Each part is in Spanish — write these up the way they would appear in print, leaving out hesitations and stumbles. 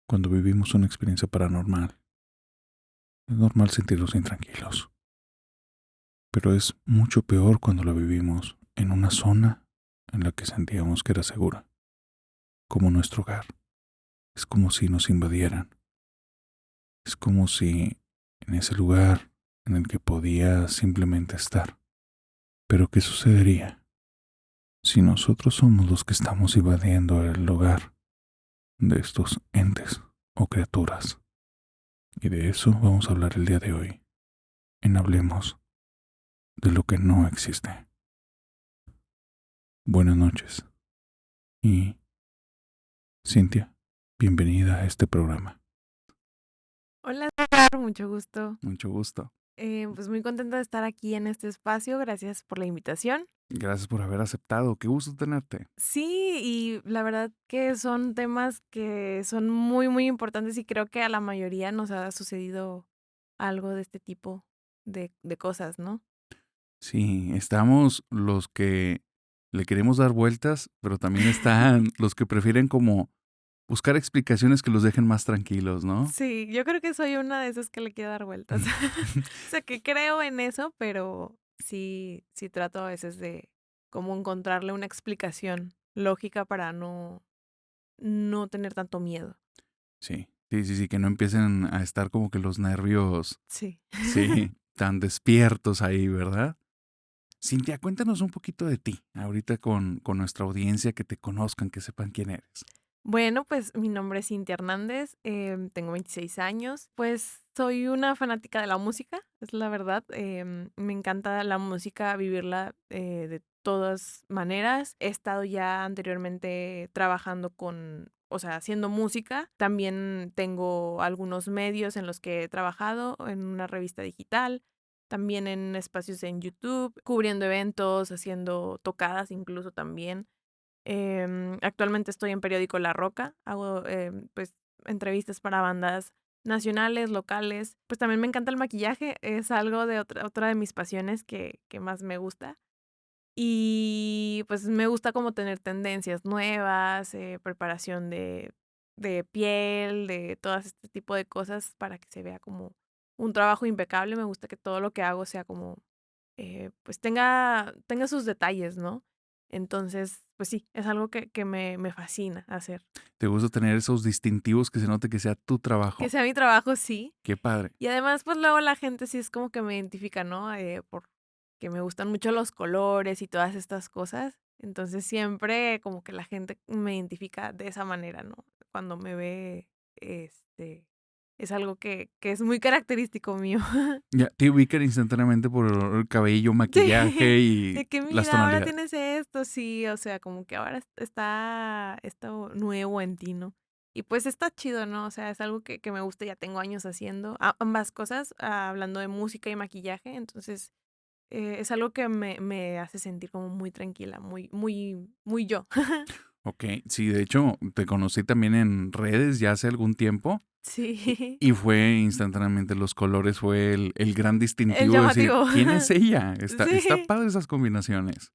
Cuando vivimos una experiencia paranormal, es normal sentirnos intranquilos, pero es mucho peor cuando la vivimos en una zona en la que sentíamos que era segura, como nuestro hogar. Es como si nos invadieran. Es como si en ese lugar en el que podía simplemente estar. Pero ¿qué sucedería si nosotros somos los que estamos invadiendo el hogar de estos entes o criaturas? Y de eso vamos a hablar el día de hoy, en Hablemos de lo que no existe. Buenas noches. Y, Cintia, bienvenida a este programa. Hola, César, mucho gusto. Mucho gusto. Pues muy contenta de estar aquí en este espacio. Gracias por la invitación. Gracias por haber aceptado. Qué gusto tenerte. Sí, y la verdad que son temas que son muy importantes y creo que a la mayoría nos ha sucedido algo de este tipo de cosas, ¿no? Sí, estamos los que le queremos dar vueltas, pero también están los que prefieren como buscar explicaciones que los dejen más tranquilos, ¿no? Sí, yo creo que soy una de esas que le quiere dar vueltas. O sea, que creo en eso, pero sí trato a veces de como encontrarle una explicación lógica para no tener tanto miedo. Sí, que no empiecen a estar como que los nervios, Sí. sí, tan despiertos ahí, ¿verdad? Cintia, cuéntanos un poquito de ti, ahorita con nuestra audiencia, que te conozcan, que sepan quién eres. Bueno, pues mi nombre es Cintia Hernández, tengo 26 años, pues soy una fanática de la música, es la verdad. Me encanta la música, vivirla de todas maneras. He estado ya anteriormente trabajando o sea, haciendo música. También tengo algunos medios en los que he trabajado, en una revista digital, también en espacios en YouTube, cubriendo eventos, haciendo tocadas incluso también. Actualmente estoy en Periódico La Roca, hago pues entrevistas para bandas nacionales, locales. Pues también me encanta el maquillaje, es algo de otra de mis pasiones que más me gusta. Y pues me gusta como tener tendencias nuevas, preparación de piel, de todo este tipo de cosas para que se vea como un trabajo impecable. Me gusta que todo lo que hago sea como pues tenga sus detalles, ¿no? Entonces, pues sí, es algo que me fascina hacer. ¿Te gusta tener esos distintivos que se note que sea tu Que trabajo? sea mi trabajo, sí. Qué padre. Y además, pues luego la gente sí es como que me identifica, ¿no? Por que me gustan mucho los colores y todas estas cosas. Entonces siempre como que la gente me identifica de esa manera, ¿no? Cuando me ve, este, es algo que es muy característico mío. Ya te ubican instantáneamente por el cabello, Sí, maquillaje y de que las mira, ahora tonalidades. tienes esto, sí, o sea, como que ahora está esto nuevo en ti, ¿no? Y pues está chido, ¿no? O sea, es algo que me gusta, ya tengo años haciendo ambas cosas, hablando de música y maquillaje, entonces es algo que me hace sentir como muy tranquila, muy yo. Ok, sí, de hecho, te conocí también en redes ya hace algún tiempo Sí, y fue instantáneamente los colores, fue el gran el distintivo de decir, llamativo. ¿quién es ella? Está Sí. padre esas combinaciones.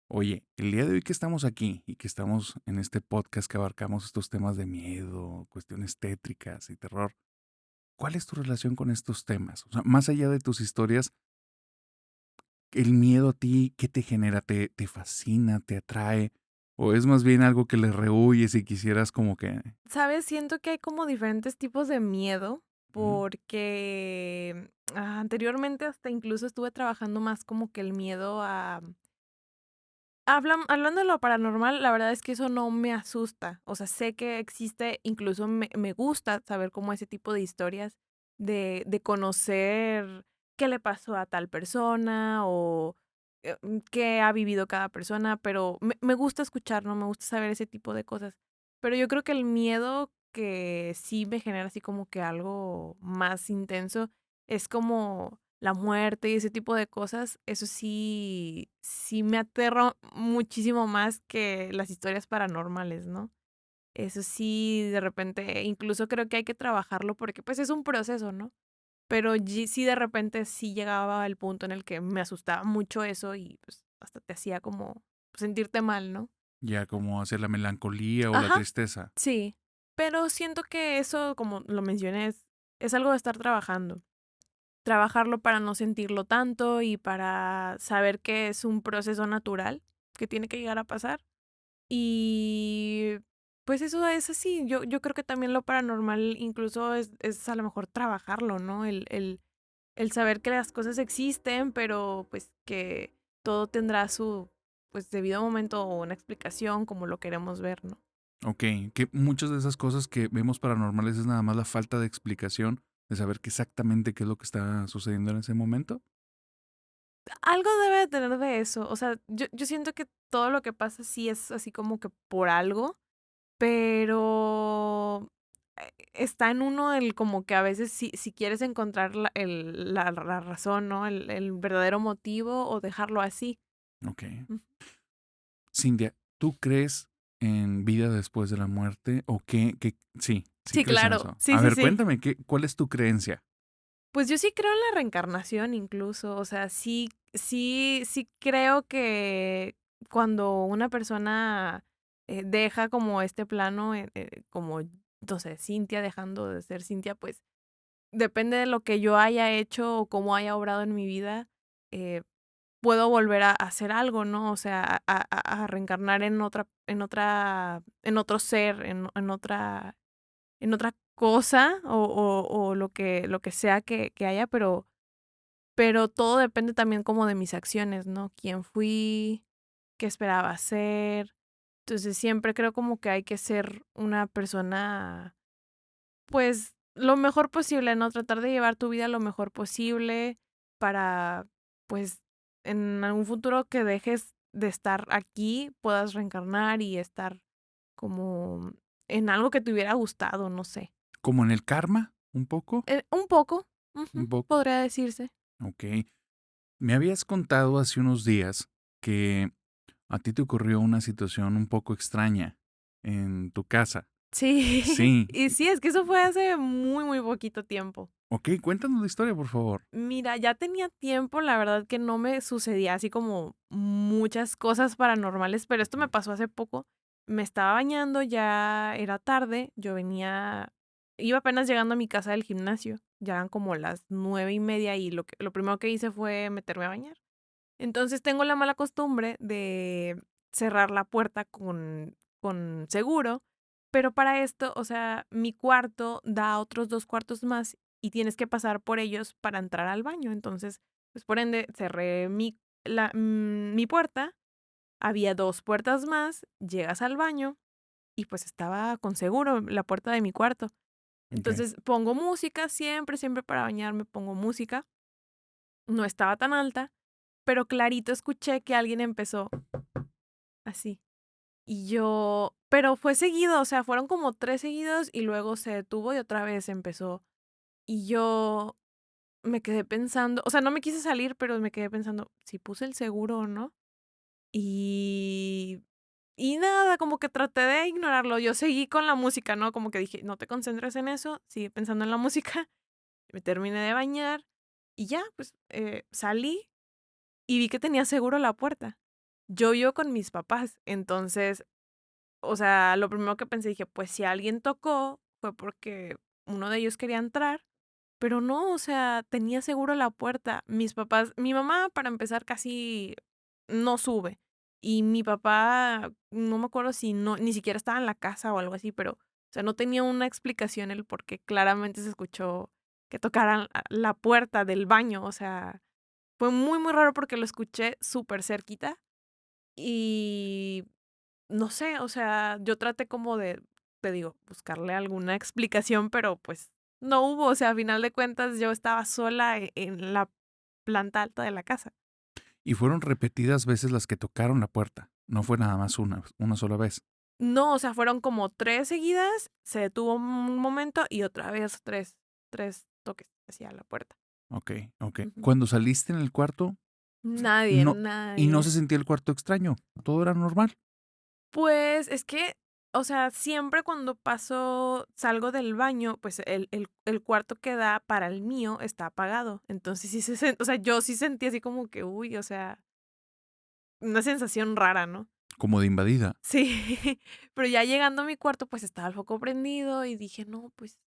Oye, el día de hoy que estamos aquí y que estamos en este podcast que abarcamos estos temas de miedo, cuestiones tétricas y terror, ¿cuál es tu relación con estos temas? O sea, más allá de tus historias, el miedo a ti, ¿qué te genera? ¿Te fascina? ¿Te atrae? ¿O es más bien algo que le rehuyes y quisieras como que... ¿Sabes? Siento que hay como diferentes tipos de miedo, Ujú, porque anteriormente hasta incluso estuve trabajando más como que el miedo a... hablando de lo paranormal, la verdad es que eso no me asusta. O sea, sé que existe, incluso me gusta saber como ese tipo de historias, de conocer qué le pasó a tal persona o qué ha vivido cada persona, pero me gusta escuchar, ¿no? Me gusta saber ese tipo de cosas. Pero yo creo que el miedo que sí me genera así como que algo más intenso es como la muerte y ese tipo de cosas, eso sí me aterra muchísimo más que las historias paranormales, ¿no? Eso sí, de repente, incluso creo que hay que trabajarlo porque pues es un proceso, ¿no? Pero sí de repente sí llegaba al punto en el que me asustaba mucho eso y pues hasta te hacía como sentirte mal, ¿no? ya como hacia la melancolía o la Ajá, tristeza. sí. pero siento que eso, como lo mencioné, es algo de estar trabajando. Trabajarlo para no sentirlo tanto y para saber que es un proceso natural que tiene que llegar a pasar. Y pues eso es así. Yo creo que también lo paranormal incluso es a lo mejor trabajarlo, ¿no? El saber que las cosas existen, pero pues que todo tendrá su pues debido momento o una explicación como lo queremos ver, ¿no? Ok, que muchas de esas cosas que vemos paranormales es nada más la falta de explicación, de saber qué exactamente qué es lo que está sucediendo en ese momento. Algo debe de tener de eso. O sea, yo siento que todo lo que pasa sí es así como que por algo, pero está en uno el como que a veces si quieres encontrar la razón, ¿no? El verdadero motivo o dejarlo así. Ok. Mm. Cintia, ¿tú crees en vida después de la muerte? ¿O sí, sí Sí, crees en claro. eso? Sí, A sí, ver, sí. cuéntame, ¿cuál es tu creencia? Pues yo sí creo en la reencarnación incluso. O sea, sí creo que cuando una persona deja como este plano, como, no sé, Cintia dejando de ser Cintia, pues depende de lo que yo haya hecho o cómo haya obrado en mi vida, eh, puedo volver a hacer algo, ¿no? O sea, a reencarnar en otro ser, en otra cosa o lo que sea que haya, pero todo depende también como de mis acciones, ¿no? Quién fui, qué esperaba ser. Entonces siempre creo como que hay que ser una persona pues, lo mejor posible, ¿no? Tratar de llevar tu vida lo mejor posible para, pues, en algún futuro que dejes de estar aquí, puedas reencarnar y estar como en algo que te hubiera gustado, no sé. ¿Como en el karma? ¿Un poco? Un poco, Un ujú, poco. podría decirse. Ok. Me habías contado hace unos días que a ti te ocurrió una situación un poco extraña en tu casa. Sí, Sí. y sí, es que eso fue hace muy, muy poquito tiempo. Ok, cuéntanos la historia, por favor. Mira, ya tenía tiempo, la verdad que no me sucedía así como muchas cosas paranormales, pero esto me pasó hace poco. Me estaba bañando, ya era tarde, iba apenas llegando a mi casa del gimnasio, ya eran como las 9:30 y lo primero que hice fue meterme a bañar. Entonces tengo la mala costumbre de cerrar la puerta con seguro, pero para esto, o sea, mi cuarto da a otros 2 cuartos más y tienes que pasar por ellos para entrar al baño. Entonces, pues por ende, cerré mi puerta, había 2 puertas más, llegas al baño y pues estaba con seguro la puerta de mi cuarto. Ok. Entonces pongo música, siempre, siempre para bañarme pongo música. No estaba tan alta, pero clarito escuché que alguien empezó así. Y yo, pero fue seguido, o sea, fueron como 3 seguidos y luego se detuvo y otra vez empezó. Y yo me quedé pensando, o sea, no me quise salir, pero me quedé pensando si puse el seguro o no. Y, y nada, como que traté de ignorarlo. Yo seguí con la música, ¿no? Como que dije, no te concentres en eso, sigue pensando en la música. Me terminé de bañar y ya, pues salí y vi que tenía seguro la puerta. Yo vivo con mis papás, entonces, o sea, lo primero que pensé, dije, pues si alguien tocó, fue porque uno de ellos quería entrar, pero no, o sea, tenía seguro la puerta. Mis papás, mi mamá, para empezar, casi no sube. Y mi papá, no me acuerdo si no, ni siquiera estaba en la casa o algo así, pero, o sea, no tenía una explicación el por qué claramente se escuchó que tocaran la puerta del baño, o sea, fue muy, muy raro porque lo escuché súper cerquita y no sé, o sea, yo traté como de, te digo, buscarle alguna explicación, pero pues no hubo, o sea, a final de cuentas yo estaba sola en la planta alta de la casa. Y fueron repetidas veces las que tocaron la puerta. No fue nada más una sola vez. No, o sea, fueron como 3 seguidas, se detuvo un momento y otra vez tres toques hacia la puerta. Ok, ok. Ujú. Cuando saliste en el cuarto, Nadie, no, y no nadie. se sentía el cuarto extraño. Todo era normal. Pues, es que, o sea, siempre cuando salgo del baño, pues, el cuarto que da para el mío está apagado. Entonces, sí o sea, yo sí sentí así como que, uy, o sea, una sensación rara, ¿no? como de invadida. Sí, pero ya llegando a mi cuarto, pues estaba el foco prendido y dije, no, pues,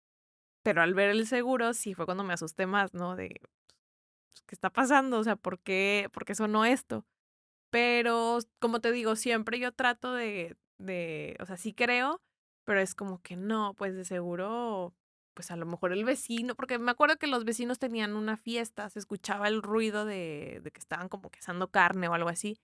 pero al ver el seguro, sí fue cuando me asusté más, ¿no? De, pues, ¿qué está pasando? O sea, ¿por qué sonó esto? Pero, como te digo, siempre yo trato o sea, sí creo, pero es como que no, pues de seguro, pues a lo mejor el vecino, porque me acuerdo que los vecinos tenían una fiesta, se escuchaba el ruido de que estaban como que asando carne o algo así.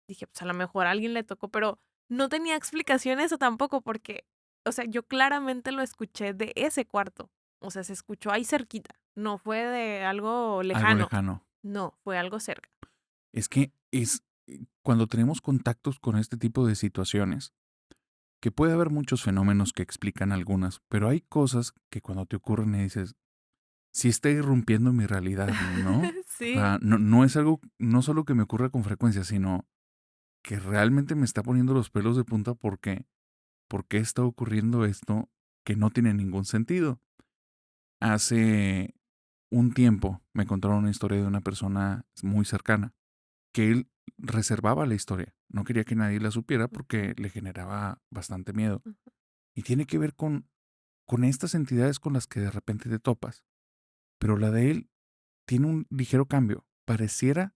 Dije, pues a lo mejor a alguien le tocó, pero no tenía explicación eso tampoco, porque, o sea, yo claramente lo escuché de ese cuarto. O sea, se escuchó ahí cerquita. No fue de algo Algo lejano. lejano. No, fue algo cerca. Es que cuando tenemos contactos con este tipo de situaciones, que puede haber muchos fenómenos que explican algunas, pero hay cosas que cuando te ocurren y dices, sí está irrumpiendo mi realidad, ¿no? O Sí. sea, no es algo, no solo que me ocurra con frecuencia, sino que realmente me está poniendo los pelos de punta porque, ¿por qué está ocurriendo esto que no tiene ningún sentido? Hace un tiempo me contaron una historia de una persona muy cercana que él reservaba la historia. No quería que nadie la supiera porque le generaba bastante miedo. Ujú. Y tiene que ver con estas entidades con las que de repente te topas. Pero la de él tiene un ligero cambio. Pareciera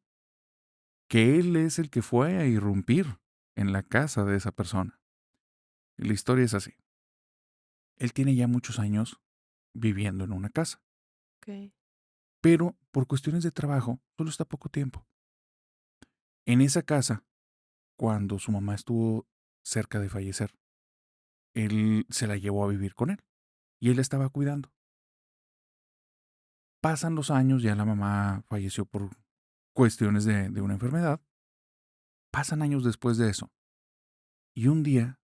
que él es el que fue a irrumpir en la casa de esa persona. Y la historia es así. Él tiene ya muchos años viviendo en una casa, Ok. pero por cuestiones de trabajo solo está poco tiempo. En esa casa, cuando su mamá estuvo cerca de fallecer, él se la llevó a vivir con él y él la estaba cuidando. Pasan los años, ya la mamá falleció por cuestiones de una enfermedad. Pasan años después de eso y un día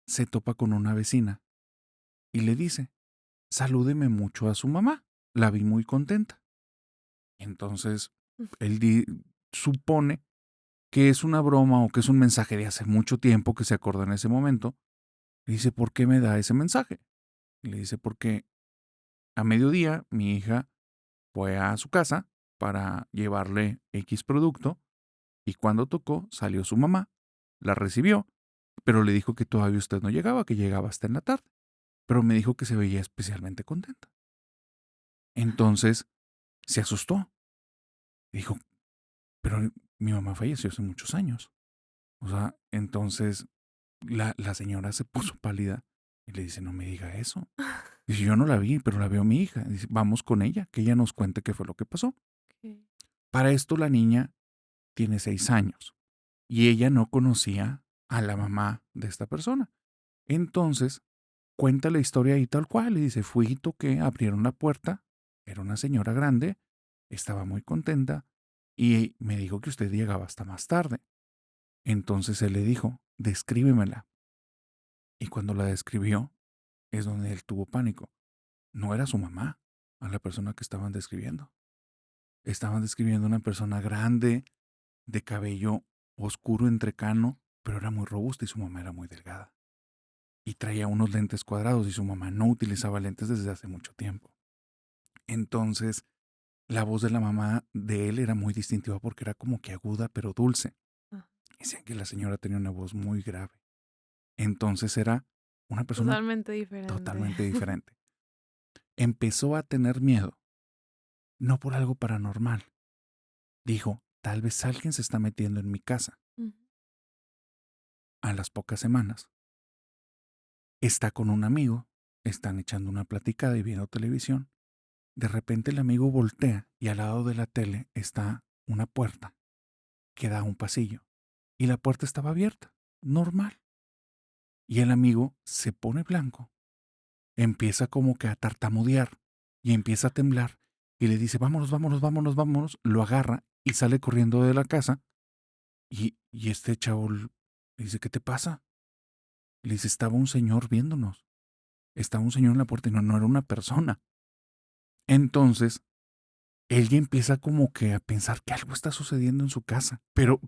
se topa con una vecina y le dice, salúdeme mucho a su mamá, la vi muy contenta. Entonces, él supone que es una broma o que es un mensaje de hace mucho tiempo que se acordó en ese momento. Y dice, ¿por qué me da ese mensaje? Y le dice, porque a mediodía mi hija fue a su casa para llevarle X producto y cuando tocó salió su mamá, la recibió, pero le dijo que todavía usted no llegaba, que llegaba hasta en la tarde, pero me dijo que se veía especialmente contenta. Entonces se asustó. Dijo, pero mi mamá falleció hace muchos años. O sea, entonces la señora se puso pálida y le dice, no me diga eso. Dice, yo no la vi, pero la veo mi hija. Dice, vamos con ella, que ella nos cuente qué fue lo que pasó. Ok. Para esto la niña tiene 6 años y ella no conocía a la mamá de esta persona. Entonces cuenta la historia ahí tal cual y dice, fui y toqué, abrieron la puerta, era una señora grande, estaba muy contenta y me dijo que usted llegaba hasta más tarde. Entonces él le dijo, descríbemela. Y cuando la describió, es donde él tuvo pánico. No era su mamá, a la persona que estaban describiendo. Estaban describiendo una persona grande, de cabello oscuro entrecano, pero era muy robusta y su mamá era muy delgada. Y traía unos lentes cuadrados y su mamá no utilizaba lentes desde hace mucho tiempo. Entonces, la voz de la mamá de él era muy distintiva porque era como que aguda pero dulce. Ah, Decían que la señora tenía una voz muy grave. Entonces era una persona totalmente diferente. totalmente diferente. Empezó a tener miedo, no por algo paranormal. Dijo, tal vez alguien se está metiendo en mi casa. Ujú. A las pocas semanas, está con un amigo, están echando una platicada y viendo televisión. De repente el amigo voltea y al lado de la tele está una puerta que da a un pasillo. Y la puerta estaba abierta, normal. Y el amigo se pone blanco, empieza como que a tartamudear y empieza a temblar y le dice, vámonos, vámonos, vámonos, vámonos. Lo agarra y sale corriendo de la casa y este chavo le dice, ¿qué te pasa? Le dice, estaba un señor viéndonos. Estaba un señor en la puerta y no era una persona. Entonces, él ya empieza como que a pensar que algo está sucediendo en su casa. Pero,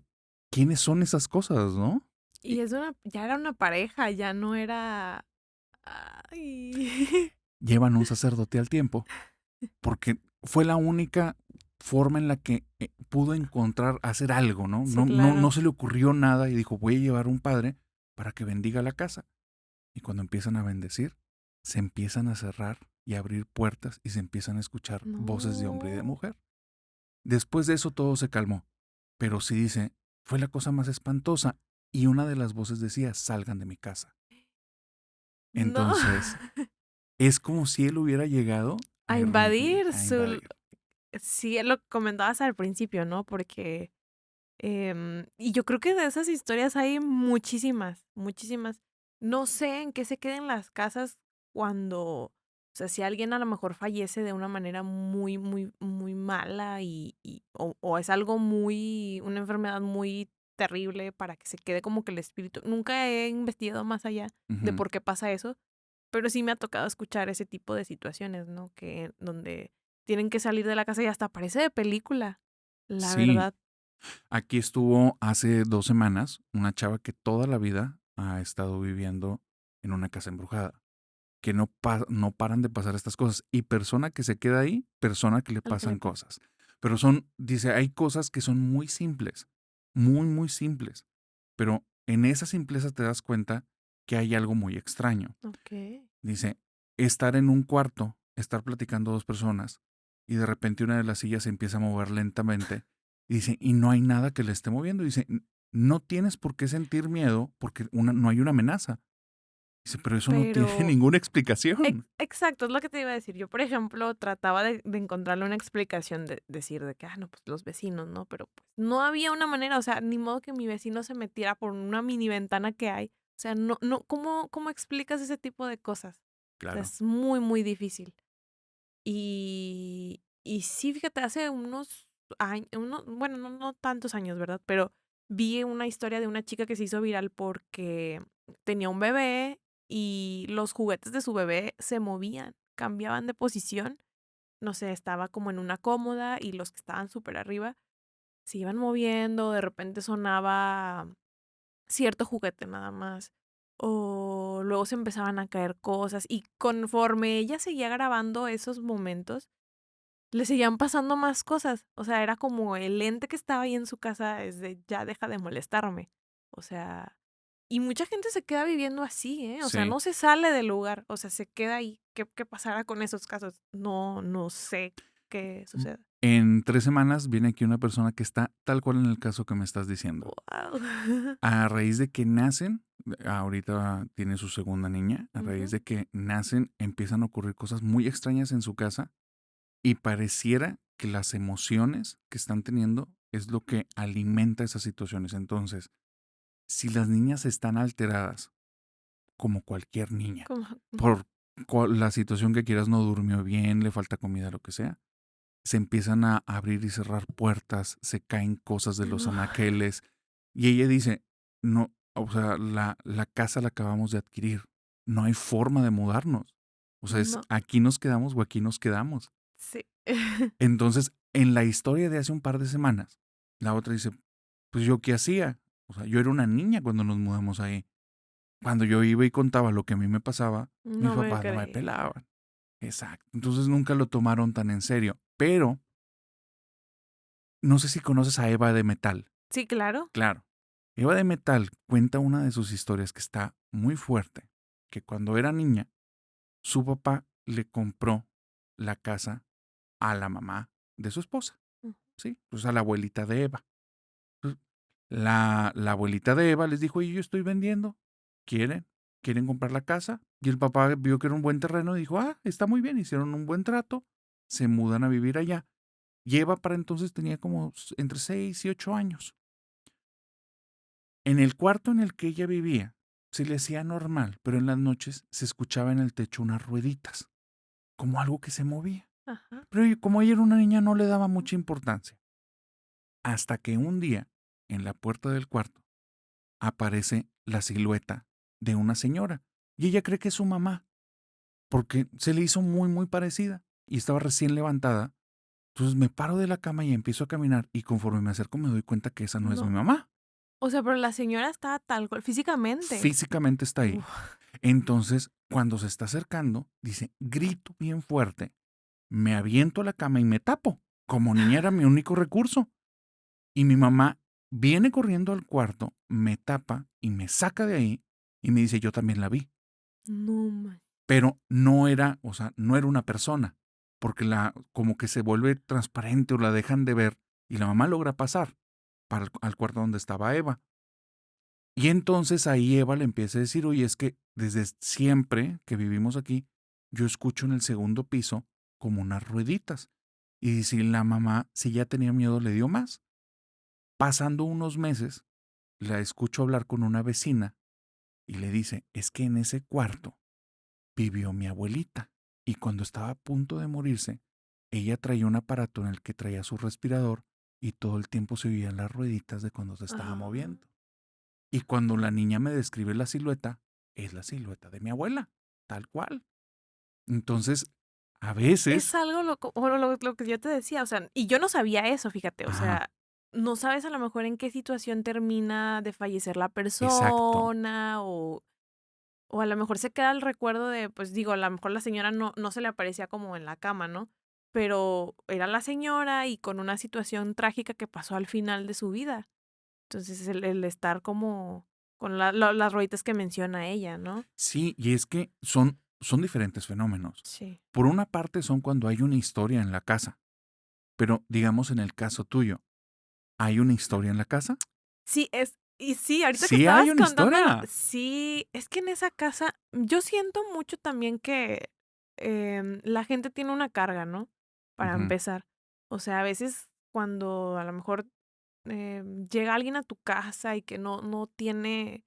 ¿quiénes son esas cosas, no? Y ya era una pareja, ya no era. Ay. Llevan un sacerdote al tiempo porque fue la única forma en la que pudo encontrar hacer algo, ¿no? Sí, No claro. se le ocurrió nada y dijo, voy a llevar a un padre para que bendiga la casa. Y cuando empiezan a bendecir, se empiezan a cerrar y a abrir puertas y se empiezan a escuchar voces de hombre y de No. mujer. Después de eso todo se calmó. Pero sí dice, fue la cosa más espantosa. Y una de las voces decía, salgan de mi casa. No. Entonces, es como si él hubiera llegado A a irrumpir, invadir a su... invadir. Sí, lo que comentabas al principio, ¿no? Porque... y yo creo que de esas historias hay muchísimas, muchísimas. No sé en qué se queden las casas cuando, o sea, si alguien a lo mejor fallece de una manera muy, muy, muy mala o es algo muy, una enfermedad muy terrible para que se quede como que el espíritu. Nunca he investigado más allá de Ujú. por qué pasa eso, pero sí me ha tocado escuchar ese tipo de situaciones, ¿no? Que donde tienen que salir de la casa y hasta parece de película, la Sí, verdad. aquí estuvo hace 2 semanas una chava que toda la vida ha estado viviendo en una casa embrujada, que no paran de pasar estas cosas. Y persona que se queda ahí, persona que le Al que le pasan pasa. cosas. Pero son, dice, hay cosas que son muy simples, muy, muy simples. Pero en esa simpleza te das cuenta que hay algo muy extraño. Okey. Dice, estar en un cuarto, estar platicando dos personas y de repente una de las sillas se empieza a mover lentamente y dice, y no hay nada que le esté moviendo. Dice, no tienes por qué sentir miedo porque no hay una amenaza. Dice, pero eso no tiene Pero ninguna explicación. exacto, es lo que te iba a decir. Yo, por ejemplo, trataba de encontrarle una explicación, de decir de que, no, pues los vecinos, ¿no? Pero, pues, no había una manera, o sea, ni modo que mi vecino se metiera por una mini ventana que hay. O sea, no, ¿cómo explicas ese tipo de cosas? O sea, Claro. es muy, muy difícil. Y sí, fíjate, hace unos años, bueno, no tantos años, ¿verdad? Pero vi una historia de una chica que se hizo viral porque tenía un bebé y los juguetes de su bebé se movían, cambiaban de posición. No sé, estaba como en una cómoda y los que estaban súper arriba se iban moviendo, de repente sonaba cierto juguete nada más. O luego se empezaban a caer cosas y conforme ella seguía grabando esos momentos, le seguían pasando más cosas. O sea, era como el ente que estaba ahí en su casa es de ya deja de molestarme. O sea, y mucha gente se queda viviendo así, ¿eh? O sea, Sí. no se sale del lugar, o sea, se queda ahí. ¿Qué pasará con esos casos? No sé qué sucede. En 3 semanas viene aquí una persona que está tal cual en el caso que me estás diciendo. Wow. A raíz de que nacen, ahorita tiene su segunda niña, a raíz Ujú. de que nacen empiezan a ocurrir cosas muy extrañas en su casa y pareciera que las emociones que están teniendo es lo que alimenta esas situaciones. Entonces, si las niñas están alteradas, como cualquier niña, Como ujú. por la situación que quieras, no durmió bien, le falta comida, lo que sea, se empiezan a abrir y cerrar puertas, se caen cosas de los No, anaqueles. Y ella dice, no, o sea, la casa la acabamos de adquirir, no hay forma de mudarnos. O sea, es no, aquí nos quedamos o aquí nos quedamos. sí. Entonces, en la historia de hace un par de semanas, la otra dice, pues yo qué hacía. O sea, yo era una niña cuando nos mudamos ahí. Cuando yo iba y contaba lo que a mí me pasaba, mis No me papás no me creía. pelaban. Exacto. Entonces nunca lo tomaron tan en serio. Pero no sé si conoces a Eva de Metal. Sí, claro. Claro. Eva de Metal cuenta una de sus historias que está muy fuerte, que cuando era niña, su papá le compró la casa a la mamá de su esposa, Mm, ¿sí? Pues a la abuelita de Eva. Pues, la abuelita de Eva les dijo, oye, yo estoy vendiendo, ¿quieren? ¿Quieren comprar la casa? Y el papá vio que era un buen terreno y dijo, está muy bien, hicieron un buen trato, se mudan a vivir allá. Y Eva para entonces tenía como entre 6 y 8 años. En el cuarto en el que ella vivía, se le hacía normal, pero en las noches se escuchaba en el techo unas rueditas, como algo que se movía. ajá. Pero como ella era una niña, no le daba mucha importancia. Hasta que un día, en la puerta del cuarto, aparece la silueta de una señora. Y ella cree que es su mamá, porque se le hizo muy, muy parecida. Y estaba recién levantada. Entonces me paro de la cama y empiezo a caminar. Y conforme me acerco, me doy cuenta que esa no es mi No. mamá. O sea, pero la señora estaba tal cual, físicamente. Físicamente está ahí. Uf, Entonces, cuando se está acercando, dice, grito bien fuerte, me aviento a la cama y me tapo. como niña era mi único recurso. Y mi mamá viene corriendo al cuarto, me tapa y me saca de ahí y me dice, yo también la vi. No man. Pero no era, o sea, no era una persona, porque como que se vuelve transparente o la dejan de ver y la mamá logra pasar al cuarto donde estaba Eva. Y entonces ahí Eva le empieza a decir, oye, es que desde siempre que vivimos aquí, yo escucho en el segundo piso como unas rueditas. Y si la mamá, si ya tenía miedo, le dio más. Pasando unos meses, la escucho hablar con una vecina y le dice, es que en ese cuarto vivió mi abuelita. Y cuando estaba a punto de morirse, ella traía un aparato en el que traía su respirador y todo el tiempo se oían las rueditas de cuando se estaba Ah. moviendo. Y cuando la niña me describe la silueta, es la silueta de mi abuela, tal cual. Entonces, a Es veces, algo lo que yo te decía, o sea, y yo no sabía eso, fíjate, o ajá, sea, no sabes a lo mejor en qué situación termina de fallecer la exacto, persona o a lo mejor se queda el recuerdo de, pues digo, a lo mejor la señora no se le aparecía como en la cama, ¿no? Pero era la señora y con una situación trágica que pasó al final de su vida. Entonces el estar como con las rueditas que menciona ella, ¿no? sí, y es que son diferentes fenómenos. Sí. Por una parte son cuando hay una historia en la casa, pero digamos en el caso tuyo, ¿hay una historia en la casa? Sí, y sí, ahorita que Sí hay estabas una contándolo, historia. sí, es que en esa casa yo siento mucho también que, la gente tiene una carga, ¿no? Para Ujú, empezar. O sea, a veces cuando a lo mejor, llega alguien a tu casa y que no tiene,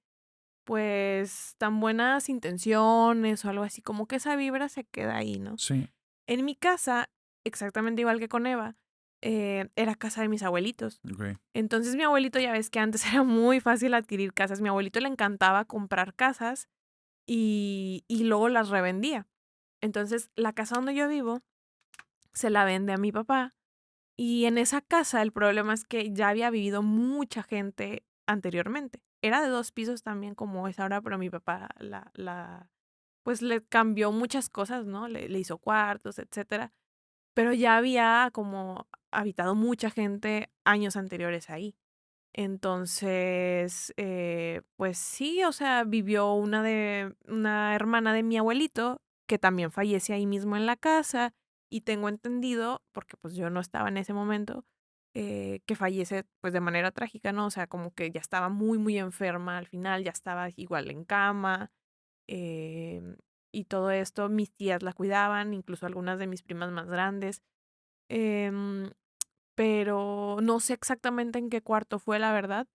pues, tan buenas intenciones o algo así, como que esa vibra se queda ahí, ¿no? sí, En mi casa, exactamente igual que con Eva, era casa de mis abuelitos. ok. Entonces, mi abuelito, ya ves que antes era muy fácil adquirir casas. Mi abuelito le encantaba comprar casas y luego las revendía. Entonces, la casa donde yo vivo se la vende a mi papá y en esa casa el problema es que ya había vivido mucha gente anteriormente. Era de 2 pisos también como es ahora, pero mi papá pues le cambió muchas cosas, ¿no? Le hizo cuartos, etcétera. Pero ya había como habitado mucha gente años anteriores ahí. Entonces, pues sí, o sea, vivió una hermana de mi abuelito que también fallece ahí mismo en la casa y tengo entendido, porque pues yo no estaba en ese momento, que fallece pues de manera trágica, ¿no? O sea, como que ya estaba muy, muy enferma al final, ya estaba igual en cama, em, y todo esto, mis tías la cuidaban, incluso algunas de mis primas más grandes. em, pero no sé exactamente en qué cuarto fue, la verdad,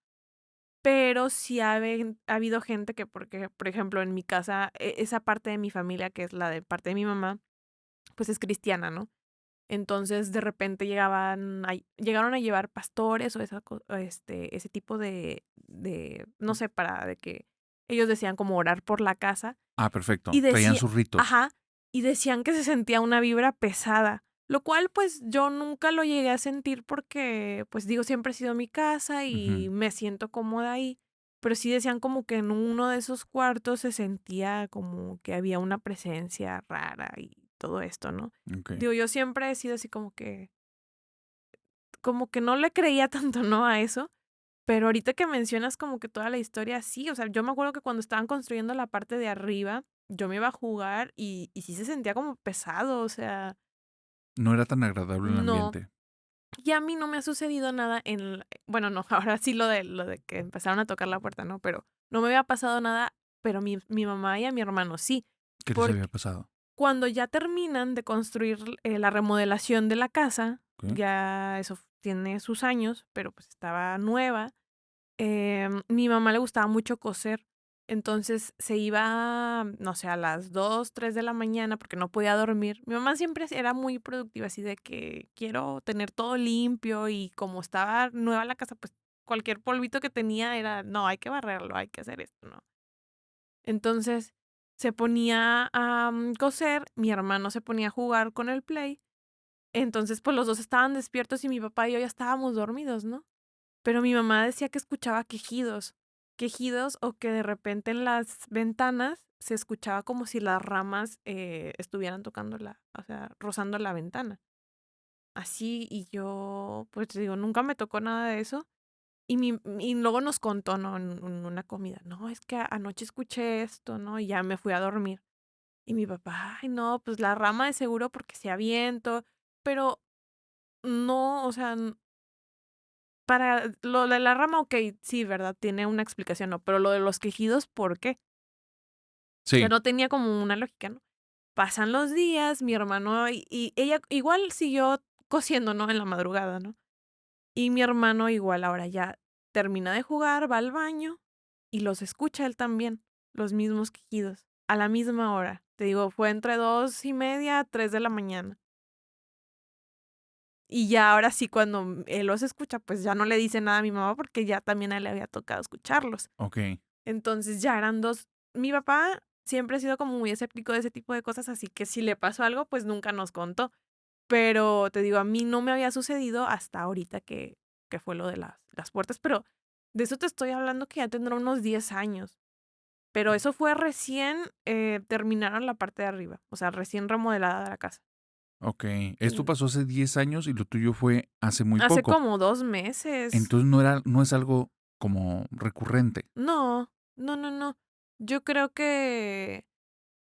pero sí ha habido gente que, porque, por ejemplo, en mi casa, esa parte de mi familia, que es la de parte de mi mamá, pues es cristiana, ¿no? Entonces, de repente llegaron a llevar pastores o ese tipo no sé, de que ellos decían como orar por la casa Ah, y perfecto. Traían decía sus ritos. ajá, y decían que se sentía una vibra pesada, lo cual, pues, yo nunca lo llegué a sentir porque, pues, digo, siempre ha sido mi casa Ujú, y me siento cómoda ahí, pero sí decían como que en uno de esos cuartos se sentía como que había una presencia rara y todo esto, ¿no? ok. Digo, yo siempre he sido así como que no le creía tanto, ¿no?, a eso, pero ahorita que mencionas como que toda la historia, sí, o sea, yo me acuerdo que cuando estaban construyendo la parte de arriba, yo me iba a jugar y sí se sentía como pesado, o sea, No era tan agradable el no. ambiente. Y a mí no me ha sucedido nada bueno, no, ahora sí lo de que empezaron a tocar la puerta, ¿no? Pero no me había pasado nada, pero mi mamá y a mi hermano sí, ¿Qué les había porque pasado? cuando ya terminan de construir, la remodelación de la casa, ¿Qué? ya eso tiene sus años, pero pues estaba nueva. Mi mamá le gustaba mucho coser, entonces se iba, no sé, a las 2 3 de la mañana porque no podía dormir. Mi mamá siempre era muy productiva, así de que quiero tener todo limpio y como estaba nueva la casa, pues cualquier polvito que tenía era, no, hay que barrerlo, hay que hacer esto, ¿no? Entonces se ponía a coser, mi hermano se ponía a jugar con el Play, entonces pues los dos estaban despiertos y mi papá y yo ya estábamos dormidos, ¿no? Pero mi mamá decía que escuchaba quejidos o que de repente en las ventanas se escuchaba como si las ramas, estuvieran tocando o sea, rozando la ventana. así, y yo, pues te digo, nunca me tocó nada de eso. Y luego nos contó, ¿no? En una comida, no, es que anoche escuché esto, ¿no? Y ya me fui a dormir. Y mi papá, ay, no, pues la rama de seguro porque se aviento, pero no, o sea, para lo de la rama, ok, sí, ¿verdad? Tiene una explicación, ¿no? Pero lo de los quejidos, ¿por qué? O sea, Sí, no tenía como una lógica, ¿no? Pasan los días, mi hermano y ella igual siguió cosiendo, ¿no? En la madrugada, ¿no? Y mi hermano igual ahora ya termina de jugar, va al baño y los escucha él también, los mismos quejidos, a la misma hora. Te digo, fue entre 2:30, 3 de la mañana. Y ya ahora sí, cuando él los escucha, pues ya no le dice nada a mi mamá porque ya también a él le había tocado escucharlos. ok. Entonces ya eran dos. Mi papá siempre ha sido como muy escéptico de ese tipo de cosas, así que si le pasó algo, pues nunca nos contó. Pero te digo, a mí no me había sucedido hasta ahorita que fue lo de las puertas, pero de eso te estoy hablando que ya tendrá unos 10 años. Pero eso fue recién terminaron la parte de arriba, o sea, recién remodelada la casa. Ok, esto Y pasó hace 10 años y lo tuyo fue hace muy hace poco. como 2 meses. Entonces no es algo como recurrente. No, no, no, no. Yo creo que,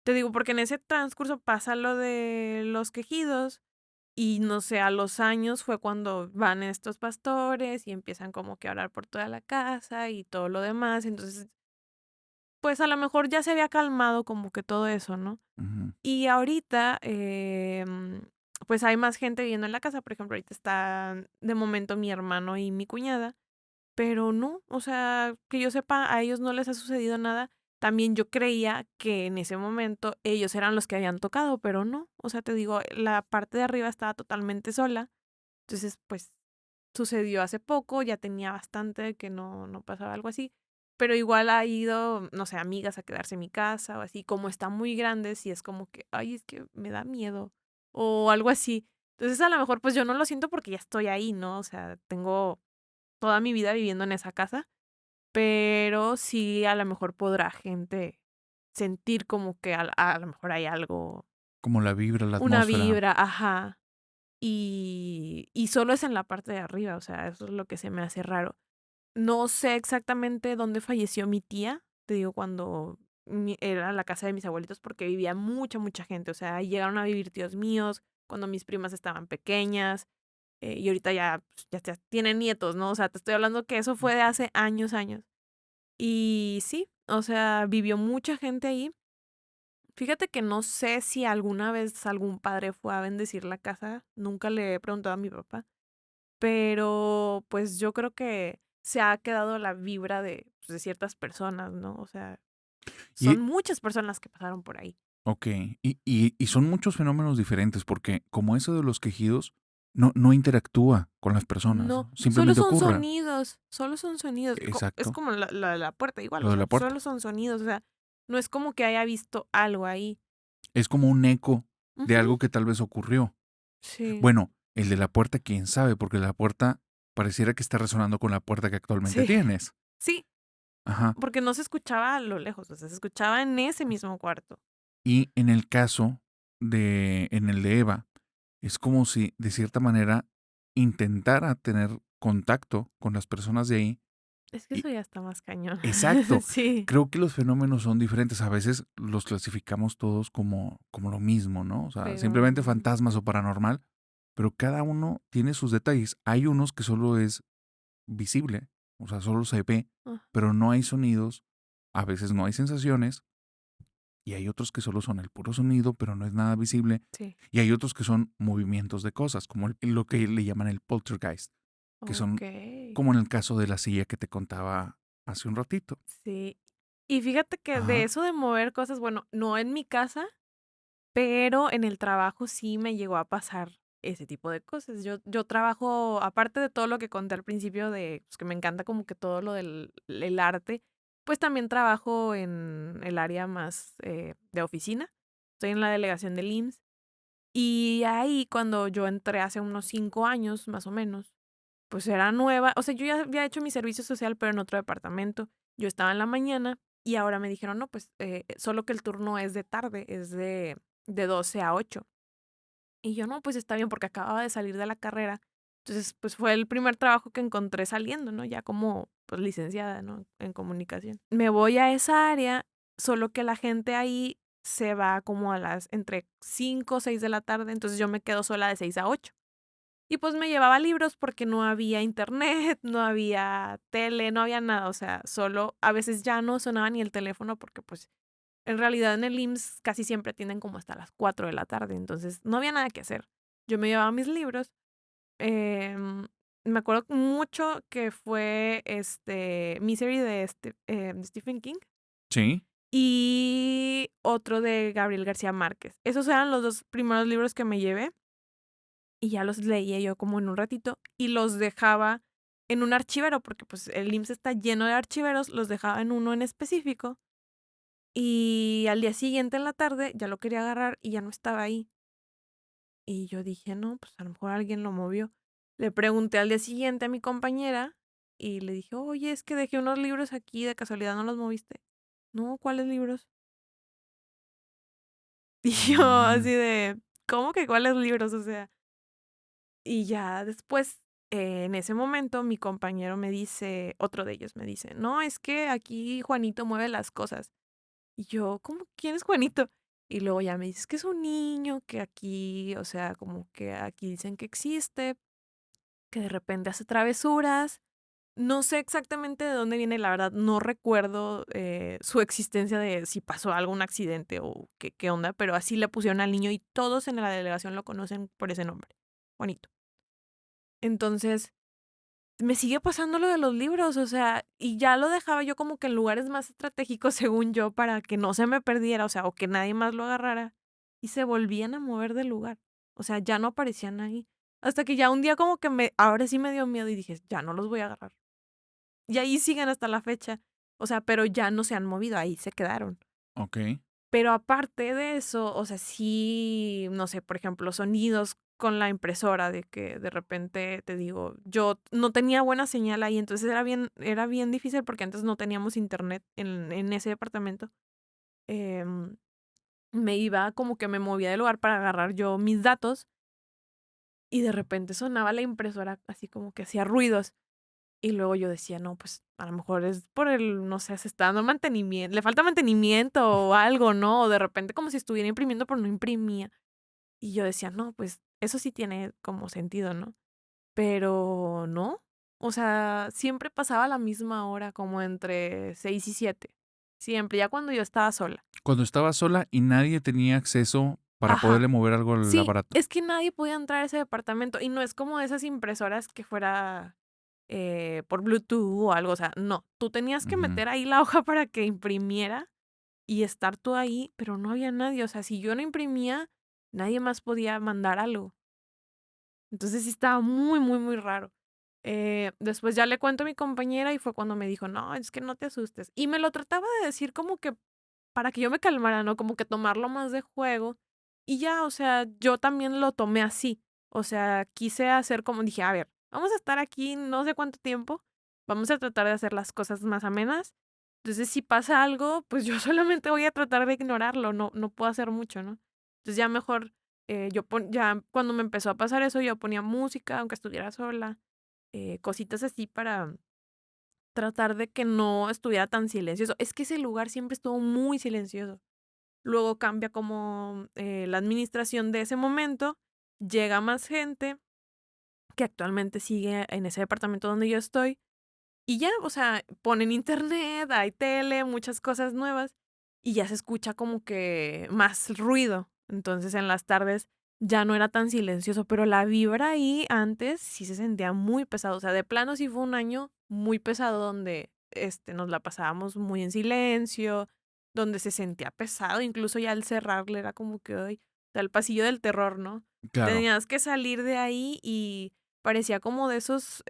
te digo, porque en ese transcurso pasa lo de los quejidos y no sé, a los años fue cuando van estos pastores y empiezan como que a orar por toda la casa y todo lo demás. Entonces, pues a lo mejor ya se había calmado como que todo eso, ¿no? Ujú. Y ahorita, pues hay más gente viviendo en la casa. Por ejemplo, ahorita están de momento mi hermano y mi cuñada. Pero no, o sea, que yo sepa, a ellos no les ha sucedido nada. También yo creía que en ese momento ellos eran los que habían tocado, pero no. O sea, te digo, la parte de arriba estaba totalmente sola. Entonces, pues sucedió hace poco, ya tenía bastante que no pasaba algo así. Pero igual ha ido, no sé, amigas a quedarse en mi casa o así. Como está muy grande, sí es como que, ay, es que me da miedo o algo así. Entonces, a lo mejor, pues yo no lo siento porque ya estoy ahí, ¿no? O sea, tengo toda mi vida viviendo en esa casa, pero sí a lo mejor podrá gente sentir como que a lo mejor hay algo, Como la vibra, la una atmósfera. vibra, ajá, y solo es en la parte de arriba, o sea, eso es lo que se me hace raro. No sé exactamente dónde falleció mi tía, te digo, cuando era la casa de mis abuelitos, porque vivía mucha, mucha gente, o sea, ahí llegaron a vivir tíos míos, cuando mis primas estaban pequeñas, y ahorita ya, pues, ya tienen nietos, ¿no? O sea, te estoy hablando que eso fue de hace años, años. Y sí, o sea, vivió mucha gente ahí. Fíjate que no sé si alguna vez algún padre fue a bendecir la casa, nunca le he preguntado a mi papá, pero pues yo creo que se ha quedado la vibra de ciertas personas, ¿no? O sea, son Y, muchas personas que pasaron por ahí. ok, y son muchos fenómenos diferentes porque como eso de los quejidos, no interactúa con las personas, No, ¿no? Simplemente ocurre. solo son sonidos. Es Exacto. como la puerta igual, Lo o de sea, la solo puerta. son sonidos, o sea, no es como que haya visto algo ahí. Es como un eco de Ujú, algo que tal vez ocurrió. sí, Bueno, el de la puerta, quién sabe, porque la puerta pareciera que está resonando con la puerta que actualmente sí, tienes. sí, Ajá. porque no se escuchaba a lo lejos, o sea, se escuchaba en ese mismo cuarto. Y en el caso en el de Eva, es como si de cierta manera intentara tener contacto con las personas de ahí. Es que Y eso ya está más cañón. exacto, Sí, creo que los fenómenos son diferentes. A veces los clasificamos todos como lo mismo, ¿no? O sea, pero simplemente no. fantasmas o paranormal, pero cada uno tiene sus detalles. Hay unos que solo es visible, o sea, solo se ve, Ah, pero no hay sonidos, a veces no hay sensaciones, y hay otros que solo son el puro sonido, pero no es nada visible, sí, y hay otros que son movimientos de cosas, como lo que le llaman el poltergeist, que ok, son como en el caso de la silla que te contaba hace un ratito. sí. Y fíjate que de Ajá, eso de mover cosas, bueno, no en mi casa, pero en el trabajo sí me llegó a pasar ese tipo de cosas. Yo trabajo, aparte de todo lo que conté al principio de pues, que me encanta como que todo lo del el arte, pues también trabajo en el área más de oficina. Estoy en la delegación del IMSS. Y ahí cuando yo entré hace unos 5 años, más o menos, pues era nueva. O sea, yo ya había hecho mi servicio social, pero en otro departamento. Yo estaba en la mañana y ahora me dijeron, no, pues solo que el turno es de tarde, es de 12 a 8. Y yo, no, pues está bien, porque acababa de salir de la carrera. Entonces, pues fue el primer trabajo que encontré saliendo, ¿no? Ya como pues licenciada, ¿no? En comunicación. Me voy a esa área, solo que la gente ahí se va como a las entre 5 o 6 de la tarde, entonces yo me quedo sola de 6 a 8. Y pues me llevaba libros porque no había internet, no había tele, no había nada, o sea, solo a veces ya no sonaba ni el teléfono porque pues en realidad en el IMSS casi siempre atienden como hasta las 4 de la tarde, entonces no había nada que hacer. Yo me llevaba mis libros, em, me acuerdo mucho que fue Misery de Stephen King Sí. y otro de Gabriel García Márquez. Esos eran los 2 primeros libros que me llevé y ya los leía yo como en un ratito y los dejaba en un archivero, porque pues el IMSS está lleno de archiveros, los dejaba en uno en específico y al día siguiente en la tarde ya lo quería agarrar y ya no estaba ahí. Y yo dije, no, pues a lo mejor alguien lo movió. Le pregunté al día siguiente a mi compañera y le dije, oye, es que dejé unos libros aquí, de casualidad no los moviste. No, ¿cuáles libros? Y yo Mm, así de, ¿cómo que cuáles libros? O sea, y ya después, en ese momento, mi compañero me dice, otro de ellos me dice, no, es que aquí Juanito mueve las cosas. Y yo, ¿cómo? ¿Quién es Juanito? Y luego ya me dices que es un niño, que aquí, o sea, como que aquí dicen que existe, que de repente hace travesuras. No sé exactamente de dónde viene, la verdad, no recuerdo su existencia de si pasó algún accidente o qué onda, pero así le pusieron al niño y todos en la delegación lo conocen por ese nombre, Juanito. Entonces, me sigue pasando lo de los libros, o sea, y ya lo dejaba yo como que en lugares más estratégicos, según yo, para que no se me perdiera, o sea, o que nadie más lo agarrara, y se volvían a mover del lugar. O sea, ya no aparecían ahí. Hasta que ya un día como que ahora sí me dio miedo y dije, ya no los voy a agarrar. Y ahí siguen hasta la fecha. O sea, pero ya no se han movido, ahí se quedaron. ok. Pero aparte de eso, o sea, sí, no sé, por ejemplo, sonidos con la impresora de que de repente te digo, yo no tenía buena señal ahí, entonces era bien difícil porque antes no teníamos internet en ese departamento. Em, Me iba como que me movía del lugar para agarrar yo mis datos y de repente sonaba la impresora así como que hacía ruidos. Y luego yo decía, no, pues a lo mejor es por no sé, se está dando mantenimiento, le falta mantenimiento o algo, ¿no? O de repente como si estuviera imprimiendo, pero no imprimía. Y yo decía, no, pues eso sí tiene como sentido, ¿no? Pero no. O sea, siempre pasaba a la misma hora, como entre 6 y 7. Siempre, ya cuando yo estaba sola. Cuando estaba sola y nadie tenía acceso para Ajá. poderle mover algo al Sí, aparato. es que nadie podía entrar a ese departamento y no es como de esas impresoras que fuera por Bluetooth o algo, o sea, no, tú tenías que Ujú. meter ahí la hoja para que imprimiera y estar tú ahí, pero no había nadie, o sea, si yo no imprimía, nadie más podía mandar algo. Entonces sí estaba muy, muy, muy raro. Después ya le cuento a mi compañera y fue cuando me dijo, no, es que no te asustes. Y me lo trataba de decir como que para que yo me calmara, ¿no? Como que tomarlo más de juego. Y ya, o sea, yo también lo tomé así. O sea, quise hacer como dije, a ver, vamos a estar aquí no sé cuánto tiempo, vamos a tratar de hacer las cosas más amenas. Entonces, si pasa algo, pues yo solamente voy a tratar de ignorarlo, no puedo hacer mucho, ¿no? Entonces ya mejor, ya cuando me empezó a pasar eso, yo ponía música, aunque estuviera sola, cositas así para tratar de que no estuviera tan silencioso. Es que ese lugar siempre estuvo muy silencioso. Luego cambia como la administración de ese momento, llega más gente que actualmente sigue en ese departamento donde yo estoy y ya, o sea, ponen internet, hay tele, muchas cosas nuevas y ya se escucha como que más ruido. Entonces en las tardes ya no era tan silencioso, pero la vibra ahí antes sí se sentía muy pesado. O sea, de plano sí fue un año muy pesado donde nos la pasábamos muy en silencio, donde se sentía pesado, incluso ya al cerrarle era como que, ay, o sea, el pasillo del terror, ¿no? Claro. Tenías que salir de ahí y parecía como de esos,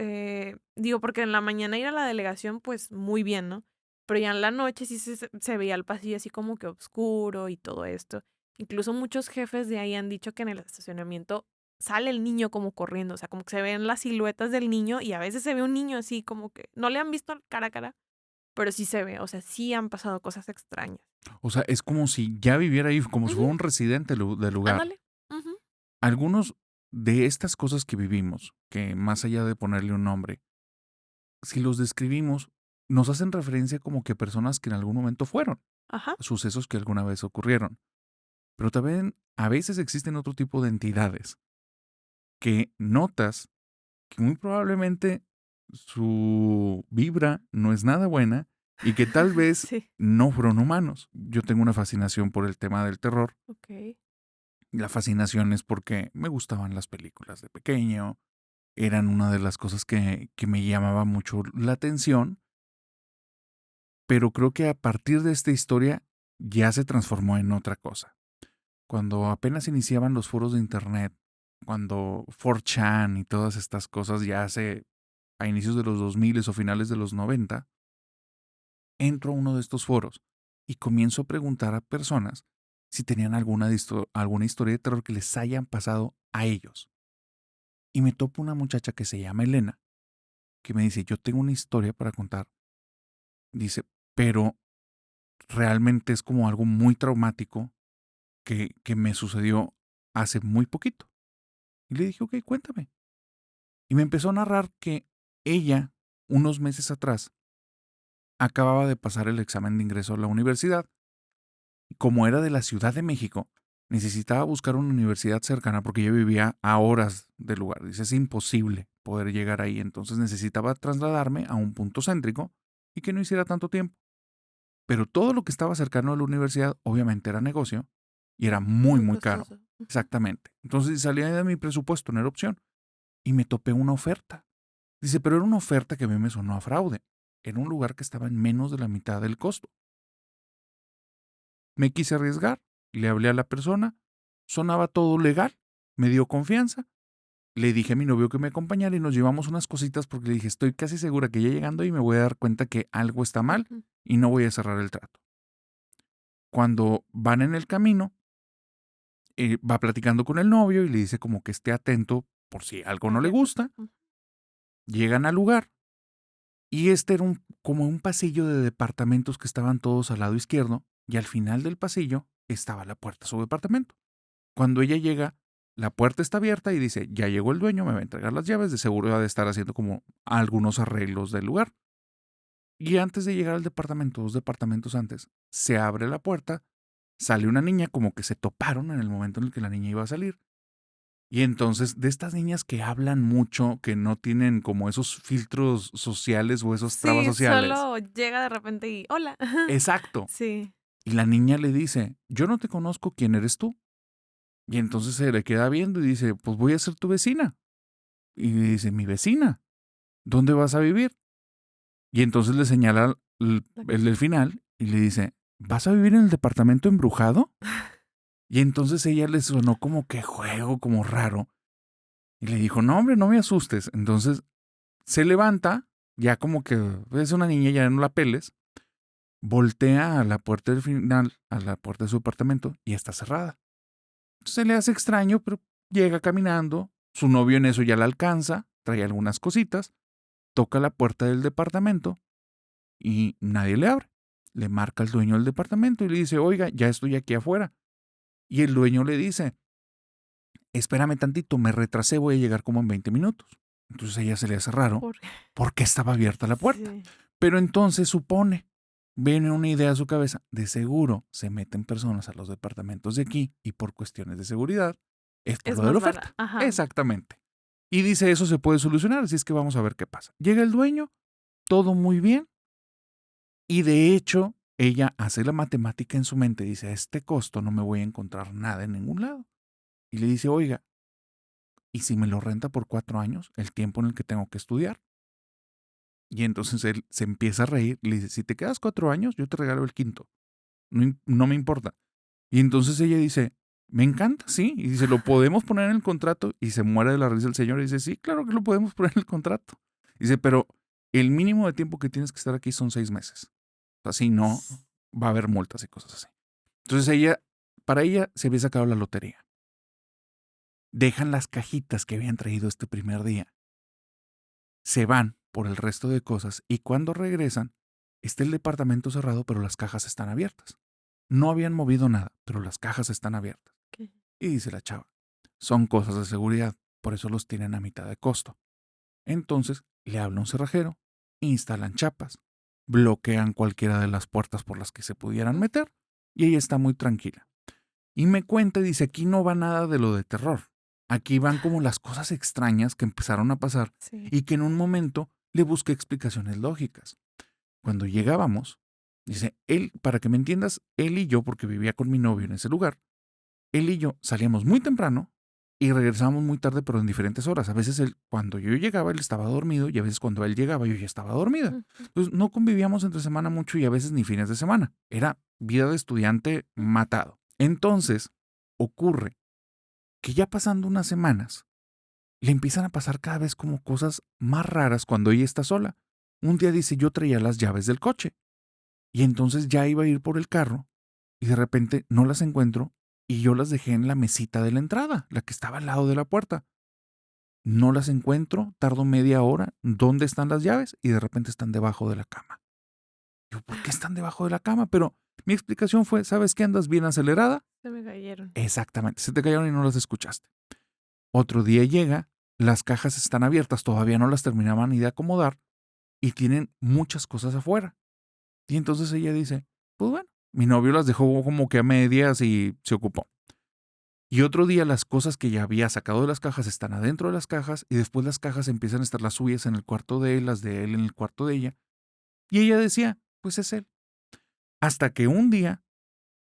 digo, porque en la mañana ir a la delegación, pues muy bien, ¿no? Pero ya en la noche sí se veía el pasillo así como que oscuro y todo esto. Incluso muchos jefes de ahí han dicho que en el estacionamiento sale el niño como corriendo, o sea, como que se ven las siluetas del niño y a veces se ve un niño así como que no le han visto cara a cara, pero sí se ve, o sea, sí han pasado cosas extrañas. O sea, es como si ya viviera ahí, como si Ujú, fuera un residente del lugar. ándale. Ujú. algunos de estas cosas que vivimos, que más allá de ponerle un nombre, si los describimos, nos hacen referencia como que a personas que en algún momento fueron, Ajá. sucesos que alguna vez ocurrieron. Pero también a veces existen otro tipo de entidades que notas que muy probablemente su vibra no es nada buena y que tal vez Sí. no fueron humanos. Yo tengo una fascinación por el tema del terror. Ok. La fascinación es porque me gustaban las películas de pequeño, eran una de las cosas que me llamaba mucho la atención, pero creo que a partir de esta historia ya se transformó en otra cosa. Cuando apenas iniciaban los foros de internet, cuando 4chan y todas estas cosas ya hace a inicios de los 2000 o finales de los 90, entro a uno de estos foros y comienzo a preguntar a personas si tenían alguna historia de terror que les hayan pasado a ellos. Y me topo una muchacha que se llama Elena, que me dice, yo tengo una historia para contar. Dice, pero realmente es como algo muy traumático que me sucedió hace muy poquito. Y le dije, ok, cuéntame. Y me empezó a narrar que ella, unos meses atrás, acababa de pasar el examen de ingreso a la universidad. Y como era de la Ciudad de México, necesitaba buscar una universidad cercana porque ella vivía a horas del lugar. Dice, es imposible poder llegar ahí. Entonces necesitaba trasladarme a un punto céntrico y que no hiciera tanto tiempo. Pero todo lo que estaba cercano a la universidad obviamente era negocio y era muy, Muy muy caro. costoso. Ujú. Exactamente. Entonces salía de mi presupuesto, no era opción. Y me topé una oferta. Dice, pero era una oferta que a mí me sonó a fraude. Era un lugar que estaba en menos de la mitad del costo. Me quise arriesgar, le hablé a la persona, sonaba todo legal, me dio confianza. Le dije a mi novio que me acompañara y nos llevamos unas cositas porque le dije, estoy casi segura que ya llegando y me voy a dar cuenta que algo está mal Ujú. y no voy a cerrar el trato. Cuando van en el camino, va platicando con el novio y le dice como que esté atento por si algo no le Cualquier cosa. gusta. Llegan al lugar y este era como un pasillo de departamentos que estaban todos al lado izquierdo y al final del pasillo estaba la puerta a su departamento. Cuando ella llega, la puerta está abierta y dice, ya llegó el dueño, me va a entregar las llaves, de seguro va a estar haciendo como algunos arreglos del lugar. Y antes de llegar al departamento, 2 departamentos antes, se abre la puerta, sale una niña, como que se toparon en el momento en el que la niña iba a salir. Y entonces, de estas niñas que hablan mucho, que no tienen como esos filtros sociales o esos trabas Sí, sociales. solo llega de repente y hola. Exacto. Sí. Y la niña le dice, yo no te conozco, ¿quién eres tú? Y entonces se le queda viendo y dice, pues voy a ser tu vecina. Y le dice, mi vecina, ¿dónde vas a vivir? Y entonces le señala La el casa. del final y le dice, ¿vas a vivir en el departamento embrujado? Y entonces ella le sonó como que juego, como raro. Y le dijo, no, hombre, no me asustes. Entonces se levanta, ya como que es una niña, ya no la peles, voltea a la puerta del final, a la puerta de su apartamento y está cerrada. Se le hace extraño, pero llega caminando. Su novio en eso ya la alcanza, trae algunas cositas, toca la puerta del departamento y nadie le abre. Le marca al dueño del departamento y le dice, oiga, ya estoy aquí afuera. Y el dueño le dice, espérame tantito, me retrasé, voy a llegar como en 20 minutos. Entonces a ella se le hace raro Por porque estaba abierta la puerta. sí. Pero entonces supone, viene una idea a su cabeza, de seguro se meten personas a los departamentos de aquí y por cuestiones de seguridad es por Es lo de la más barato. oferta. Ajá. Exactamente. Y dice, eso se puede solucionar, así es que vamos a ver qué pasa. Llega el dueño, todo muy bien, y de hecho ella hace la matemática en su mente, dice, a este costo no me voy a encontrar nada en ningún lado. Y le dice, oiga, ¿y si me lo renta por 4 años, el tiempo en el que tengo que estudiar? Y entonces él se empieza a reír, le dice, si te quedas 4 años, yo te regalo el quinto. No, no me importa. Y entonces ella dice, me encanta, sí. Y dice, ¿lo podemos poner en el contrato? Y se muere de la risa el señor y dice, sí, claro que lo podemos poner en el contrato. Dice, pero el mínimo de tiempo que tienes que estar aquí son 6 meses. O sea, si no, va a haber multas y cosas así. Entonces para ella se había sacado la lotería. Dejan las cajitas que habían traído este primer día. Se van por el resto de cosas y cuando regresan, está el departamento cerrado, pero las cajas están abiertas. No habían movido nada, pero las cajas están abiertas. ¿Qué? Y dice la chava, son cosas de seguridad, por eso los tienen a mitad de costo. Entonces le habla un cerrajero, instalan chapas, bloquean cualquiera de las puertas por las que se pudieran meter y ella está muy tranquila. Y me cuenta y dice, aquí no va nada de lo de terror. Aquí van como las cosas extrañas que empezaron a pasar Sí. y que en un momento le busqué explicaciones lógicas. Cuando llegábamos, dice, él, para que me entiendas, él y yo, porque vivía con mi novio en ese lugar, él y yo salíamos muy temprano y regresábamos muy tarde, pero en diferentes horas. A veces cuando yo llegaba, él estaba dormido y a veces cuando él llegaba, yo ya estaba dormida. Ujú. Entonces no convivíamos entre semana mucho y a veces ni fines de semana. Era vida de estudiante matado. Entonces ocurre que ya pasando unas semanas, le empiezan a pasar cada vez como cosas más raras cuando ella está sola. Un día dice, yo traía las llaves del coche y entonces ya iba a ir por el carro y de repente no las encuentro y yo las dejé en la mesita de la entrada, la que estaba al lado de la puerta. No las encuentro, tardo media hora, ¿dónde están las llaves? Y de repente están debajo de la cama. Yo, ¿por qué están debajo de la cama? Pero mi explicación fue, ¿sabes qué? Andas bien acelerada. Se me cayeron. Exactamente, se te cayeron y no las escuchaste. Otro día llega, las cajas están abiertas, todavía no las terminaban ni de acomodar y tienen muchas cosas afuera. Y entonces ella dice, pues bueno, mi novio las dejó como que a medias y se ocupó. Y otro día las cosas que ya había sacado de las cajas están adentro de las cajas y después las cajas empiezan a estar las suyas en el cuarto de él, las de él en el cuarto de ella. Y ella decía, pues es él. Hasta que un día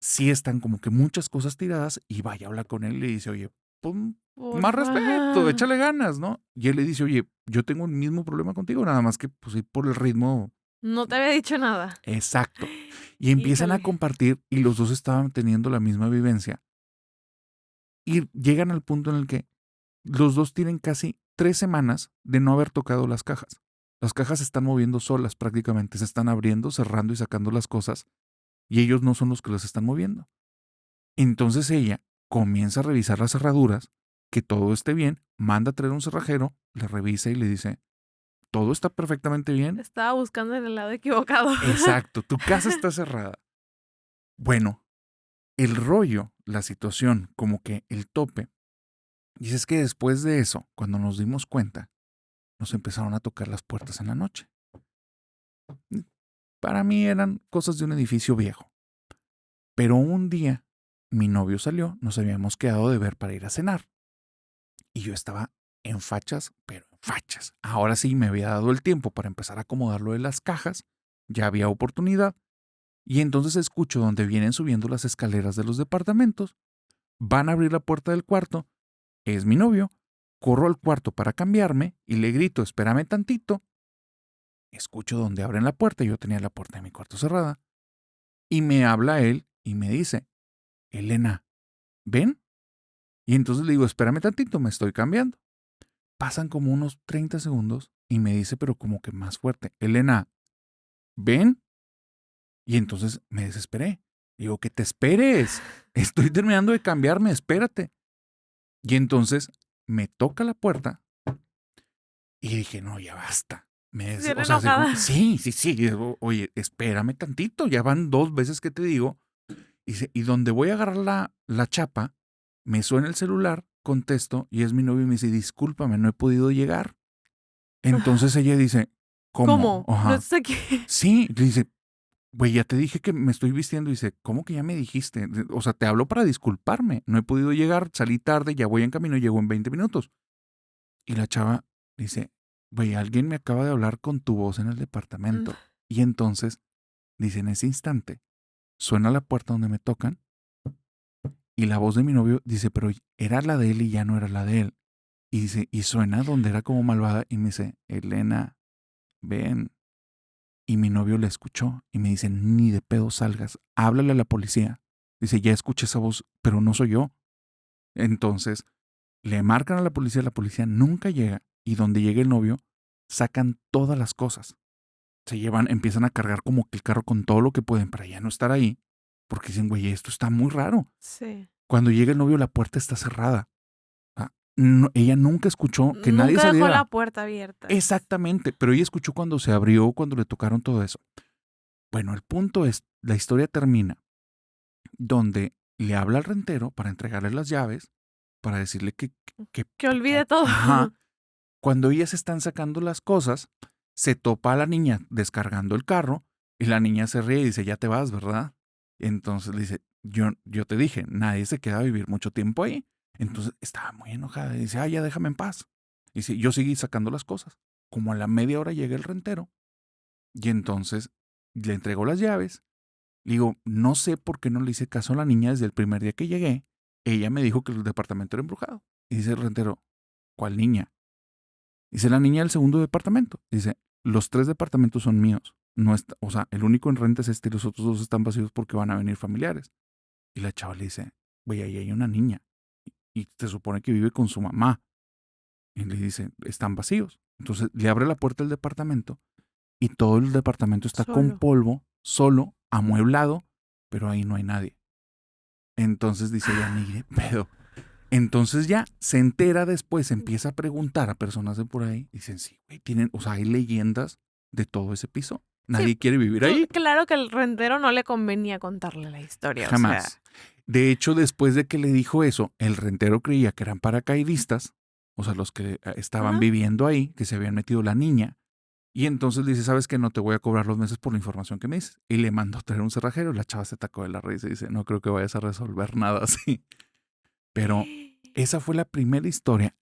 sí están como que muchas cosas tiradas y vaya a hablar con él y le dice, oye, pon más respeto, Porfa. échale ganas, ¿no? Y él le dice, oye, yo tengo el mismo problema contigo, nada más que pues ir por el ritmo No te había dicho nada. exacto. Y empiezan a Híjole. compartir y los dos estaban teniendo la misma vivencia. Y llegan al punto en el que los dos tienen casi 3 semanas de no haber tocado las cajas. Las cajas se están moviendo solas prácticamente, se están abriendo, cerrando y sacando las cosas y ellos no son los que las están moviendo. Entonces ella comienza a revisar las cerraduras, que todo esté bien, manda a traer un cerrajero, le revisa y le dice, todo está perfectamente bien. Estaba buscando en el lado equivocado. Exacto, tu casa está cerrada. Bueno, el rollo, la situación, como que el tope, y es que después de eso, cuando nos dimos cuenta, nos empezaron a tocar las puertas en la noche. Para mí eran cosas de un edificio viejo. Pero un día mi novio salió, nos habíamos quedado de ver para ir a cenar. Y yo estaba en fachas, pero en fachas. Ahora sí me había dado el tiempo para empezar a acomodar lo de las cajas. Ya había oportunidad. Y entonces escucho donde vienen subiendo las escaleras de los departamentos. Van a abrir la puerta del cuarto. Es mi novio. Corro al cuarto para cambiarme y le grito, espérame tantito. Escucho donde abren la puerta. Yo tenía la puerta de mi cuarto cerrada. Y me habla él y me dice, Elena, ¿ven? Y entonces le digo, espérame tantito, me estoy cambiando. Pasan como unos 30 segundos y me dice, pero como que más fuerte, Elena, ¿ven? Y entonces me desesperé. Digo, que te esperes. Estoy terminando de cambiarme, espérate. Y entonces me toca la puerta y dije, no, ya basta. Bien O sea, enojada. sí. Oye, espérame tantito. Ya van 2 veces que te digo. Y donde voy a agarrar la chapa, me suena el celular, contesto y es mi novio y me dice, discúlpame, no he podido llegar. Entonces ella dice, ¿cómo? ¿Cómo? ¿No Ajá. estás aquí? Sí, le dice, güey, ya te dije que me estoy vistiendo. Dice, ¿cómo que ya me dijiste? O sea, te hablo para disculparme. No he podido llegar, salí tarde, ya voy en camino, llego en 20 minutos. Y la chava dice, güey, alguien me acaba de hablar con tu voz en el departamento. Y entonces, dice, en ese instante, suena la puerta donde me tocan y la voz de mi novio dice, pero era la de él y ya no era la de él. Y dice, y suena donde era como malvada y me dice, Elena, ven. Y mi novio le escuchó y me dice, ni de pedo salgas, háblale a la policía. Dice, ya escuché esa voz, pero no soy yo. Entonces, le marcan a la policía nunca llega y donde llega el novio, sacan todas las cosas. Se llevan, empiezan a cargar como que el carro con todo lo que pueden para ya no estar ahí, porque dicen, güey, esto está muy raro. Sí. Cuando llega el novio, la puerta está cerrada. Ella nunca escuchó que nadie Nunca dejó la saliera. puerta abierta. Exactamente, pero ella escuchó cuando se abrió, cuando le tocaron todo eso. Bueno, el punto es, la historia termina donde le habla al rentero para entregarle las llaves, para decirle Que olvide todo. ajá, cuando ellas están sacando las cosas, se topa a la niña descargando el carro y la niña se ríe y dice, ya te vas, ¿verdad? Entonces le dice, yo te dije, nadie se queda a vivir mucho tiempo ahí. Entonces estaba muy enojada y dice, ya déjame en paz. Y dice, yo seguí sacando las cosas. Como a la media hora llega el rentero y entonces le entregó las llaves. Le digo, no sé por qué no le hice caso a la niña desde el primer día que llegué. Ella me dijo que el departamento era embrujado. Y dice el rentero, ¿cuál niña? Dice la niña del segundo departamento. Dice, los 3 departamentos son míos. No está, o sea, el único en renta es este y los otros 2 están vacíos porque van a venir familiares. Y la chava le dice, güey, ahí hay una niña. Y se supone que vive con su mamá. Y le dice, están vacíos. Entonces le abre la puerta del departamento y todo el departamento está con Solo. polvo, solo, amueblado, pero ahí no hay nadie. Entonces dice ella, ni de pedo. Entonces ya se entera después, empieza a preguntar a personas de por ahí. Dicen, sí, güey, tienen, o sea, hay leyendas de todo ese piso. Sí, Nadie quiere vivir ahí. claro que al rentero no le convenía contarle la historia, o sea. Jamás. De hecho, después de que le dijo eso, el rentero creía que eran paracaidistas, o sea, los que estaban Ajá. viviendo ahí, que se habían metido la niña. Y entonces le dice, ¿sabes qué? No te voy a cobrar los meses por la información que me dices. Y le mandó a traer un cerrajero. La chava se tacó de la risa y dice, no creo que vayas a resolver nada así. Pero esa fue la primera historia.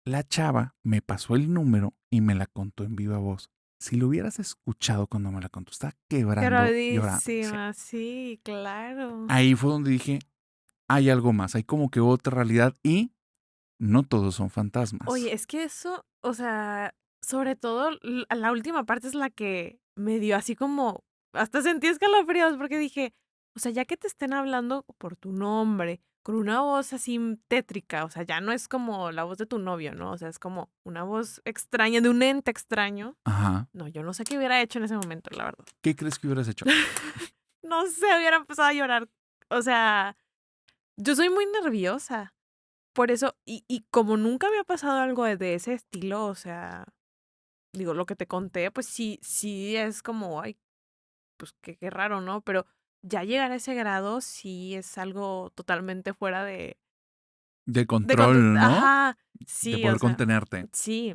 La chava me pasó el número y me la contó en viva voz. Si lo hubieras escuchado cuando me la contó, estaba quebrando, llorando. Sí. Gravísima, sí, claro. Ahí fue donde dije, hay algo más, hay como que otra realidad y no todos son fantasmas. Oye, es que eso, o sea, sobre todo la última parte es la que me dio así como, hasta sentí escalofríos porque dije, o sea, ya que te estén hablando por tu nombre, con una voz así tétrica, o sea, ya no es como la voz de tu novio, ¿no? O sea, es como una voz extraña, de un ente extraño. Ajá. No, yo no sé qué hubiera hecho en ese momento, la verdad. ¿Qué crees que hubieras hecho? No sé, hubiera empezado a llorar. O sea, yo soy muy nerviosa. Por eso, y como nunca me ha pasado algo de ese estilo, o sea, digo, lo que te conté, pues sí es como, ay, pues qué raro, ¿no? Pero ya llegar a ese grado sí es algo totalmente fuera De control, ¿no? Ajá, De sí, o poder sea, contenerte. sí.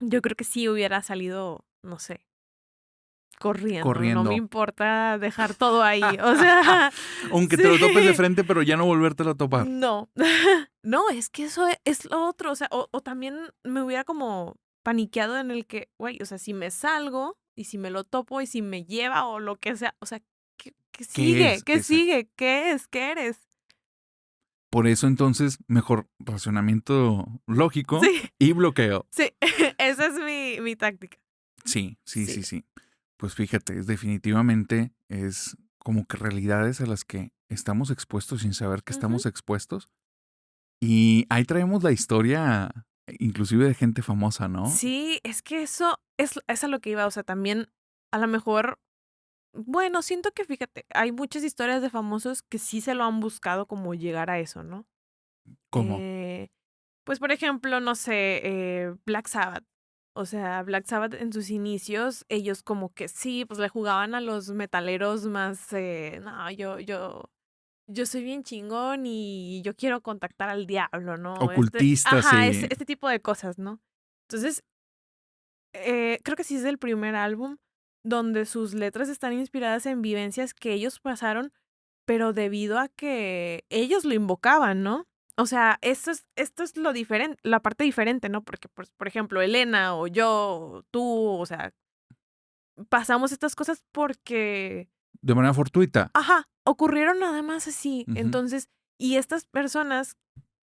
Yo creo que sí hubiera salido, no sé, corriendo. No me Corriendo. importa dejar todo ahí. O sea, Aunque te lo topes de sí. frente, pero ya no volvértelo a topar. No. No, es que eso es lo otro. O sea, o también me hubiera como paniqueado en el que, güey, o sea, si me salgo y si me lo topo y si me lleva o lo que sea, o sea, ¿qué ¿Qué sigue? es? ¿Qué Exacto. sigue? ¿Qué es? ¿Qué eres? Por eso entonces, mejor racionamiento lógico Sí, y bloqueo. sí, esa es mi táctica. Sí, sí, Sí. sí, sí. Pues fíjate, definitivamente es como que realidades a las que estamos expuestos sin saber que Ujú. estamos expuestos. Y ahí traemos la historia, inclusive de gente famosa, ¿no? Sí, es que eso es a lo que iba. O sea, también a lo mejor, bueno, siento que fíjate, hay muchas historias de famosos que sí se lo han buscado como llegar a eso, ¿no? ¿Cómo? Eh, Pues, por ejemplo, no sé, Black Sabbath. O sea, Black Sabbath en sus inicios, ellos como que sí, pues le jugaban a los metaleros más, no, yo soy bien chingón y yo quiero contactar al diablo, ¿no? Ocultistas Ajá, y este tipo de cosas, ¿no? Entonces, creo que sí es el primer álbum donde sus letras están inspiradas en vivencias que ellos pasaron, pero debido a que ellos lo invocaban, ¿no? O sea, esto es lo diferente, la parte diferente, ¿no? Porque, pues, por ejemplo, Elena o yo, o tú, o sea, pasamos estas cosas porque, de manera fortuita. ajá, ocurrieron nada más así. Ujú. Entonces, y estas personas,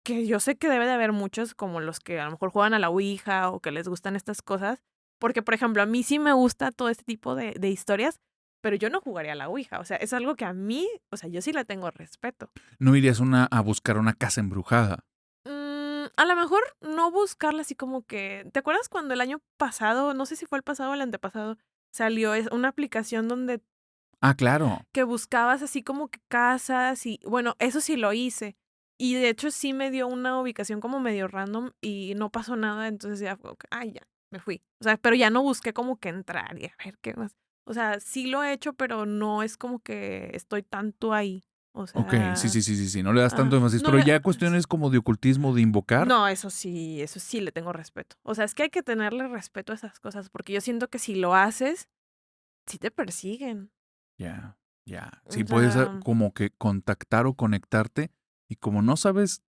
que yo sé que debe de haber muchos, como los que a lo mejor juegan a la ouija o que les gustan estas cosas, porque, por ejemplo, a mí sí me gusta todo este tipo de historias, pero yo no jugaría a la ouija. O sea, es algo que a mí, o sea, yo sí le tengo respeto. No irías a buscar una casa embrujada. A lo mejor no buscarla así como que, ¿te acuerdas cuando el año pasado, no sé si fue el pasado o el antepasado, salió una aplicación donde Ah, claro. que buscabas así como que casas y bueno, eso sí lo hice. Y de hecho sí me dio una ubicación como medio random y no pasó nada, entonces ya fue, ay, ya, me fui. O sea, pero ya no busqué como que entrar y a ver qué más. O sea, sí lo he hecho, pero no es como que estoy tanto ahí. O Ok, sí, sea, sí, sí, sí, sí, no le das tanto énfasis, no pero le... ya cuestiones como de ocultismo, de invocar, No, eso sí le tengo respeto. O sea, es que hay que tenerle respeto a esas cosas, porque yo siento que si lo haces, sí te persiguen. ya, ya. Sí, O puedes sea, como que contactar o conectarte y como no sabes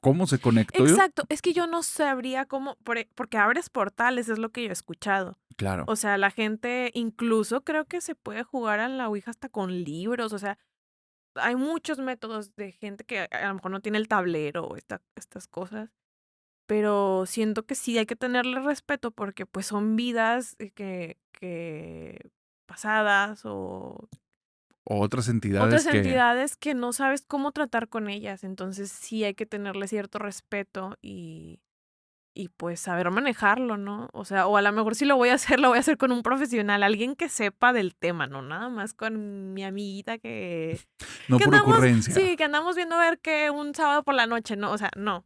cómo se conectó yo, exacto, es que yo no sabría cómo, porque abres portales, es lo que yo he escuchado. claro, O sea, la gente, incluso creo que se puede jugar a la Ouija hasta con libros. O sea, hay muchos métodos de gente que a lo mejor no tiene el tablero o estas cosas. Pero siento que sí hay que tenerle respeto porque pues son vidas que pasadas o o otras otras entidades que, entidades que no sabes cómo tratar con ellas. Entonces sí hay que tenerle cierto respeto y pues saber manejarlo, ¿no? O sea, o a lo mejor si lo voy a hacer, lo voy a hacer con un profesional, alguien que sepa del tema, no nada más con mi amiguita no que por andamos, ocurrencia. sí, que andamos viendo a ver que un sábado por la noche, ¿no? O sea, no.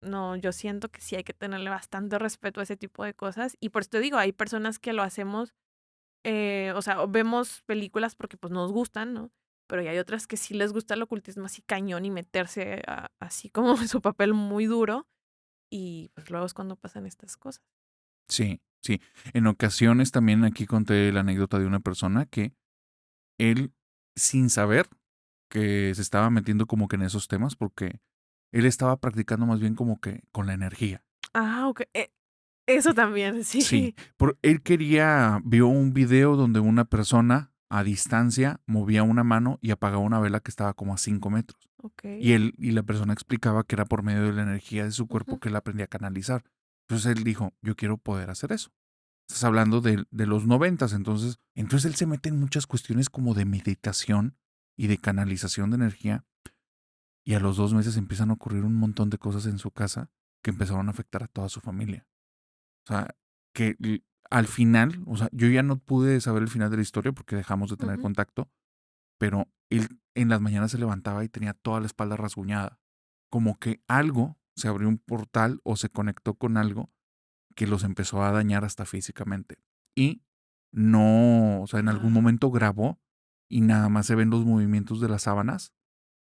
No, yo siento que sí hay que tenerle bastante respeto a ese tipo de cosas. Y por eso te digo, hay personas que lo hacemos, o sea, o vemos películas porque pues nos gustan, ¿no? Pero hay otras que sí les gusta el ocultismo así cañón y meterse así como en su papel muy duro. Y pues luego es cuando pasan estas cosas. Sí, sí. En ocasiones también aquí conté la anécdota de una persona que él, sin saber que se estaba metiendo como que en esos temas, porque él estaba practicando más bien como que con la energía. Ah, ok. Eso también, Sí, sí. él vio un video donde una persona a distancia movía una mano y apagaba una vela que estaba como a 5 metros. Ok. Y la persona explicaba que era por medio de la energía de su cuerpo Ujú. que él aprendía a canalizar. Entonces él dijo, yo quiero poder hacer eso. Estás hablando de los 90, entonces él se mete en muchas cuestiones como de meditación y de canalización de energía y a los 2 meses empiezan a ocurrir un montón de cosas en su casa que empezaron a afectar a toda su familia. O sea, al final, o sea, yo ya no pude saber el final de la historia porque dejamos de tener Ujú. contacto, pero él en las mañanas se levantaba y tenía toda la espalda rasguñada. Como que algo se abrió un portal o se conectó con algo que los empezó a dañar hasta físicamente. Y no, o sea, en algún Ah. momento grabó y nada más se ven los movimientos de las sábanas,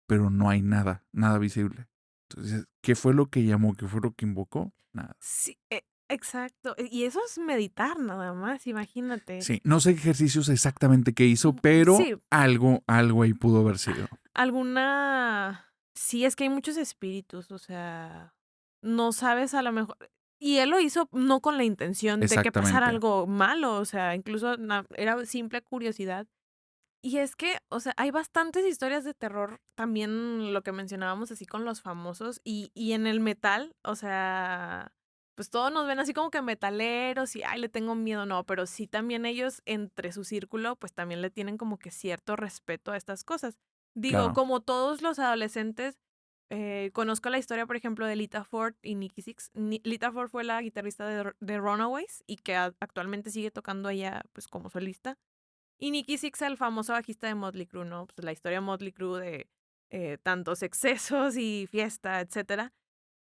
pero no hay nada, nada visible. Entonces, ¿qué fue lo que llamó? ¿Qué fue lo que invocó? Nada. Sí, exacto. Y eso es meditar nada más, imagínate. Sí, no sé ejercicios exactamente qué hizo, pero Sí, algo ahí pudo haber sido. alguna sí, es que hay muchos espíritus, o sea, no sabes a lo mejor y él lo hizo no con la intención de que pasara Exactamente. algo malo, o sea, incluso era simple curiosidad. Y es que, o sea, hay bastantes historias de terror, también lo que mencionábamos así con los famosos y en el metal, o sea, pues todos nos ven así como que metaleros y, ay, le tengo miedo, no, pero sí también ellos entre su círculo, pues también le tienen como que cierto respeto a estas cosas. Digo, Claro. como todos los adolescentes, conozco la historia, por ejemplo, de Lita Ford y Nicky Six. Lita Ford fue la guitarrista de Runaways y que actualmente sigue tocando ella, pues como solista. Y Nicky Six, el famoso bajista de Motley Crue, ¿no? Pues la historia de Motley Crue de tantos excesos y fiesta, etcétera.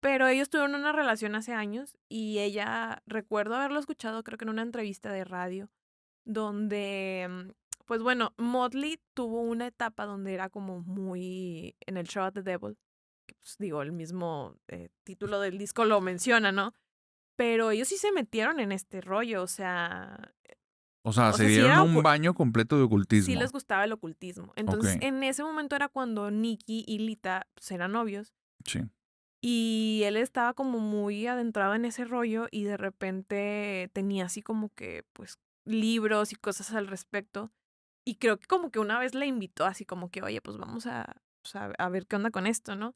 Pero ellos tuvieron una relación hace años y ella, recuerdo haberlo escuchado, creo que en una entrevista de radio, donde, pues bueno, Motley tuvo una etapa donde era como muy en el Show of the Devil, que pues digo, el mismo título del disco lo menciona, ¿no? Pero ellos sí se metieron en este rollo, O o se sea, sí dieron era un baño completo de sí les ocultismo. gustaba el ocultismo. Ok, Entonces, en ese momento era cuando Nicky y Lita pues, eran novios sí. y él estaba como muy adentrado en ese rollo y de repente tenía así como que, pues, libros y cosas al respecto. Y creo que como que una vez le invitó así como que, oye, pues vamos pues, a ver qué onda con esto, ¿no?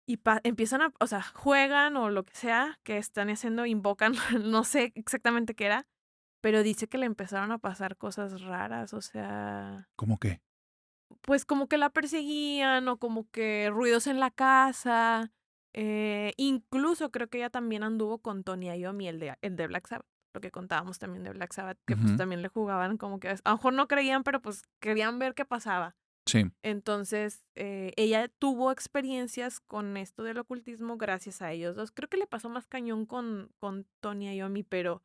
Y empiezan o sea, juegan o lo que sea que están haciendo, invocan, no sé exactamente qué era, pero dice que le empezaron a pasar cosas raras, o sea, ¿Cómo qué? pues como que la perseguían o como que ruidos en la casa. Incluso creo que ella también anduvo con Tony Iommi, el de Black Sabbath, lo que contábamos también de Black Sabbath, que pues Ujú, también le jugaban como que a lo mejor no creían, pero pues querían ver qué pasaba. sí. Entonces, ella tuvo experiencias con esto del ocultismo gracias a ellos dos. Creo que le pasó más cañón con Tony Iommi, pero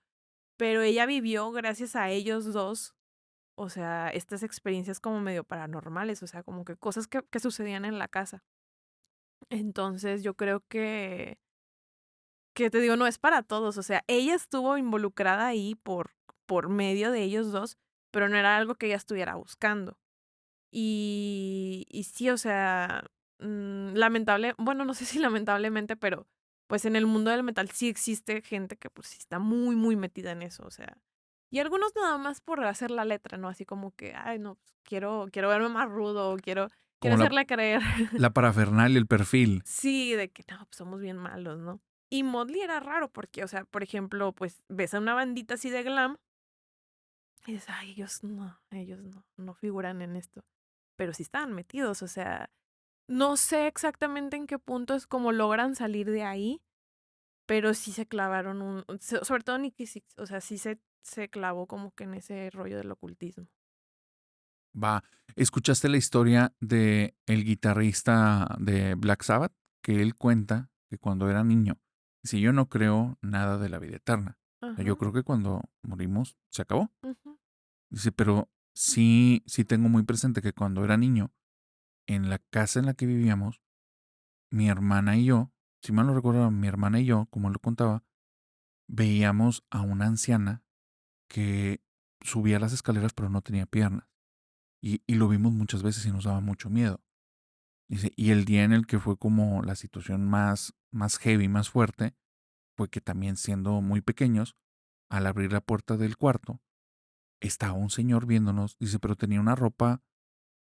ella vivió gracias a ellos dos o sea, estas experiencias como medio paranormales, o sea, como que cosas que sucedían en la casa. Entonces, yo creo que te digo, no es para todos, o sea, ella estuvo involucrada ahí por medio de ellos 2, pero no era algo que ella estuviera buscando. Y sí, o sea, lamentable bueno, no sé si lamentablemente, pero, pues, en el mundo del metal sí existe gente que, pues, sí está muy, muy metida en eso, o sea, y algunos nada más por hacer la letra, ¿no? Así como que: "Ay, no, pues, quiero verme más rudo, quiero Como hacerle creer". la parafernalia, el perfil. Sí, de que no, pues somos bien malos, ¿no? Y Motley era raro porque, o sea, por ejemplo, pues ves a una bandita así de glam y dices, ay, ellos no figuran en esto. Pero sí estaban metidos, o sea, no sé exactamente en qué punto es como logran salir de ahí, pero sí se clavaron sobre todo Nicky Six, o sea, sí se clavó como que en ese rollo del ocultismo. Va, ¿escuchaste la historia de el guitarrista de Black Sabbath? Que él cuenta que cuando era niño, dice, yo no creo nada de la vida eterna. O sea, yo Ajá, creo que cuando morimos se acabó. ujú, Dice, pero sí tengo muy presente que cuando era niño, en la casa en la que vivíamos, mi hermana y yo, si mal no recuerdo, mi hermana y yo, como él lo contaba, veíamos a una anciana que subía las escaleras pero no tenía piernas. Y lo vimos muchas veces y nos daba mucho miedo. Dice, y el día en el que fue como la situación más heavy, más fuerte, fue que también siendo muy pequeños, al abrir la puerta del cuarto, estaba un señor viéndonos, dice, pero tenía una ropa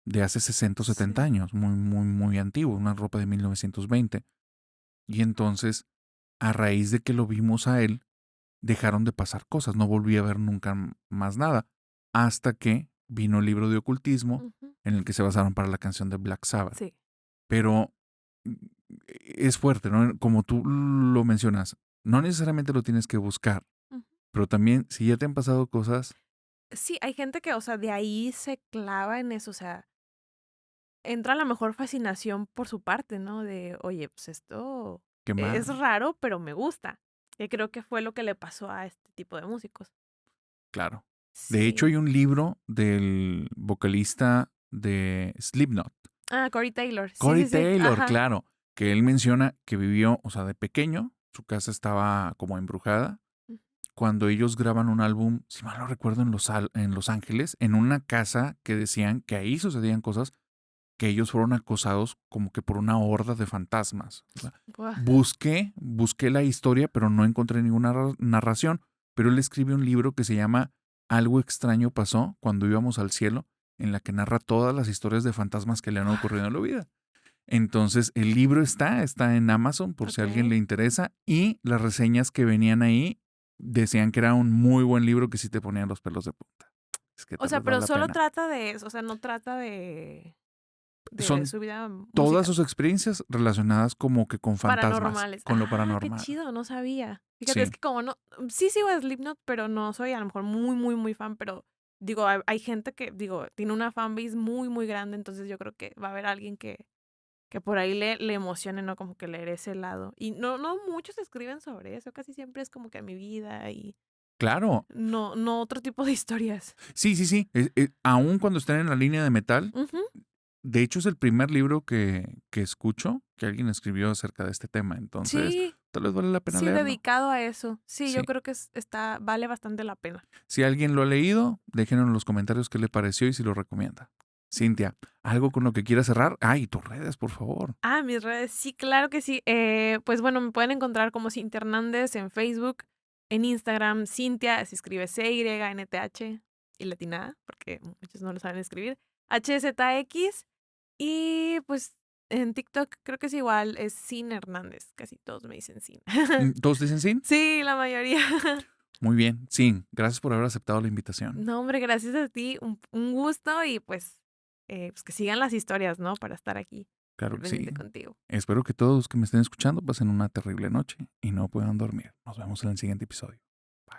de hace 60 o 70 sí. años, muy antiguo, una ropa de 1920. Y entonces, a raíz de que lo vimos a él, dejaron de pasar cosas, no volví a ver nunca más nada, hasta que vino el libro de ocultismo Ujú, en el que se basaron para la canción de Black Sabbath. sí. Pero es fuerte, ¿no? Como tú lo mencionas, no necesariamente lo tienes que buscar, Ujú. pero también si ya te han pasado cosas, Sí, hay gente que, o sea, de ahí se clava en eso, o sea, entra la mejor fascinación por su parte, ¿no? De, oye, pues esto qué es mal, raro, pero me gusta. Que creo que fue lo que le pasó a este tipo de músicos. claro. De hecho, Sí. hay un libro del vocalista de Slipknot, Ah, Corey Taylor. Sí, Corey sí, sí. Taylor, Ajá. claro, que él menciona que vivió, o sea, de pequeño, su casa estaba como embrujada. Mm, Cuando ellos graban un álbum, si mal no recuerdo, en Los Ángeles, en una casa que decían que ahí sucedían cosas, que ellos fueron acosados como que por una horda de fantasmas. O sea, buah. busqué la historia, pero no encontré ninguna narración. Pero él escribe un libro que se llama Algo extraño pasó cuando íbamos al cielo, en la que narra todas las historias de fantasmas que le han Buah. ocurrido en la vida. Entonces, el libro está en Amazon por si a alguien le Ok. interesa y las reseñas que venían ahí decían que era un muy buen libro que sí te ponían los pelos de punta. Es que O tal sea, vez vale pero la solo pena. trata de eso, o sea, no trata de Son su vida todas musical. sus experiencias relacionadas como que con fantasmas, Paranormales. con lo Ah, qué paranormal. chido, no sabía. Fíjate, es Sí, que como no, sí sigo a Slipknot, pero no soy a lo mejor muy, muy, muy fan, pero digo, hay gente que, digo, tiene una fanbase muy, muy grande, entonces yo creo que va a haber alguien que por ahí le emocione, ¿no? Como que leer ese lado. Y no muchos escriben sobre eso, casi siempre es como que mi vida y claro. no otro tipo de historias. Sí. Aún cuando estén en la línea de metal, Ujú. de hecho es el primer libro que escucho que alguien escribió acerca de este tema. Entonces, Sí, tal vez vale la pena sí, leerlo. dedicado a eso. Sí, yo Sí. creo que vale bastante la pena. Si alguien lo ha leído, déjenos en los comentarios qué le pareció y si lo recomienda. Cintia, ¿algo con lo que quieras cerrar? Ay, tus redes, por favor. Ah, mis redes, sí, claro que sí. Pues bueno, me pueden encontrar como Cintia Hernández en Facebook, en Instagram, Cintia, se escribe CYNTH y latinada, porque muchos no lo saben escribir, HZX, y pues en TikTok creo que es igual, es Sin Hernández, casi todos me dicen Sin. ¿Todos dicen sí? Sí, la mayoría. Muy bien, sí. Gracias por haber aceptado la invitación. No, hombre, gracias a ti, un gusto y pues que sigan las historias, ¿no? Para estar aquí Claro al que pendiente sí. contigo. Espero que todos los que me estén escuchando pasen una terrible noche y no puedan dormir. Nos vemos en el siguiente episodio.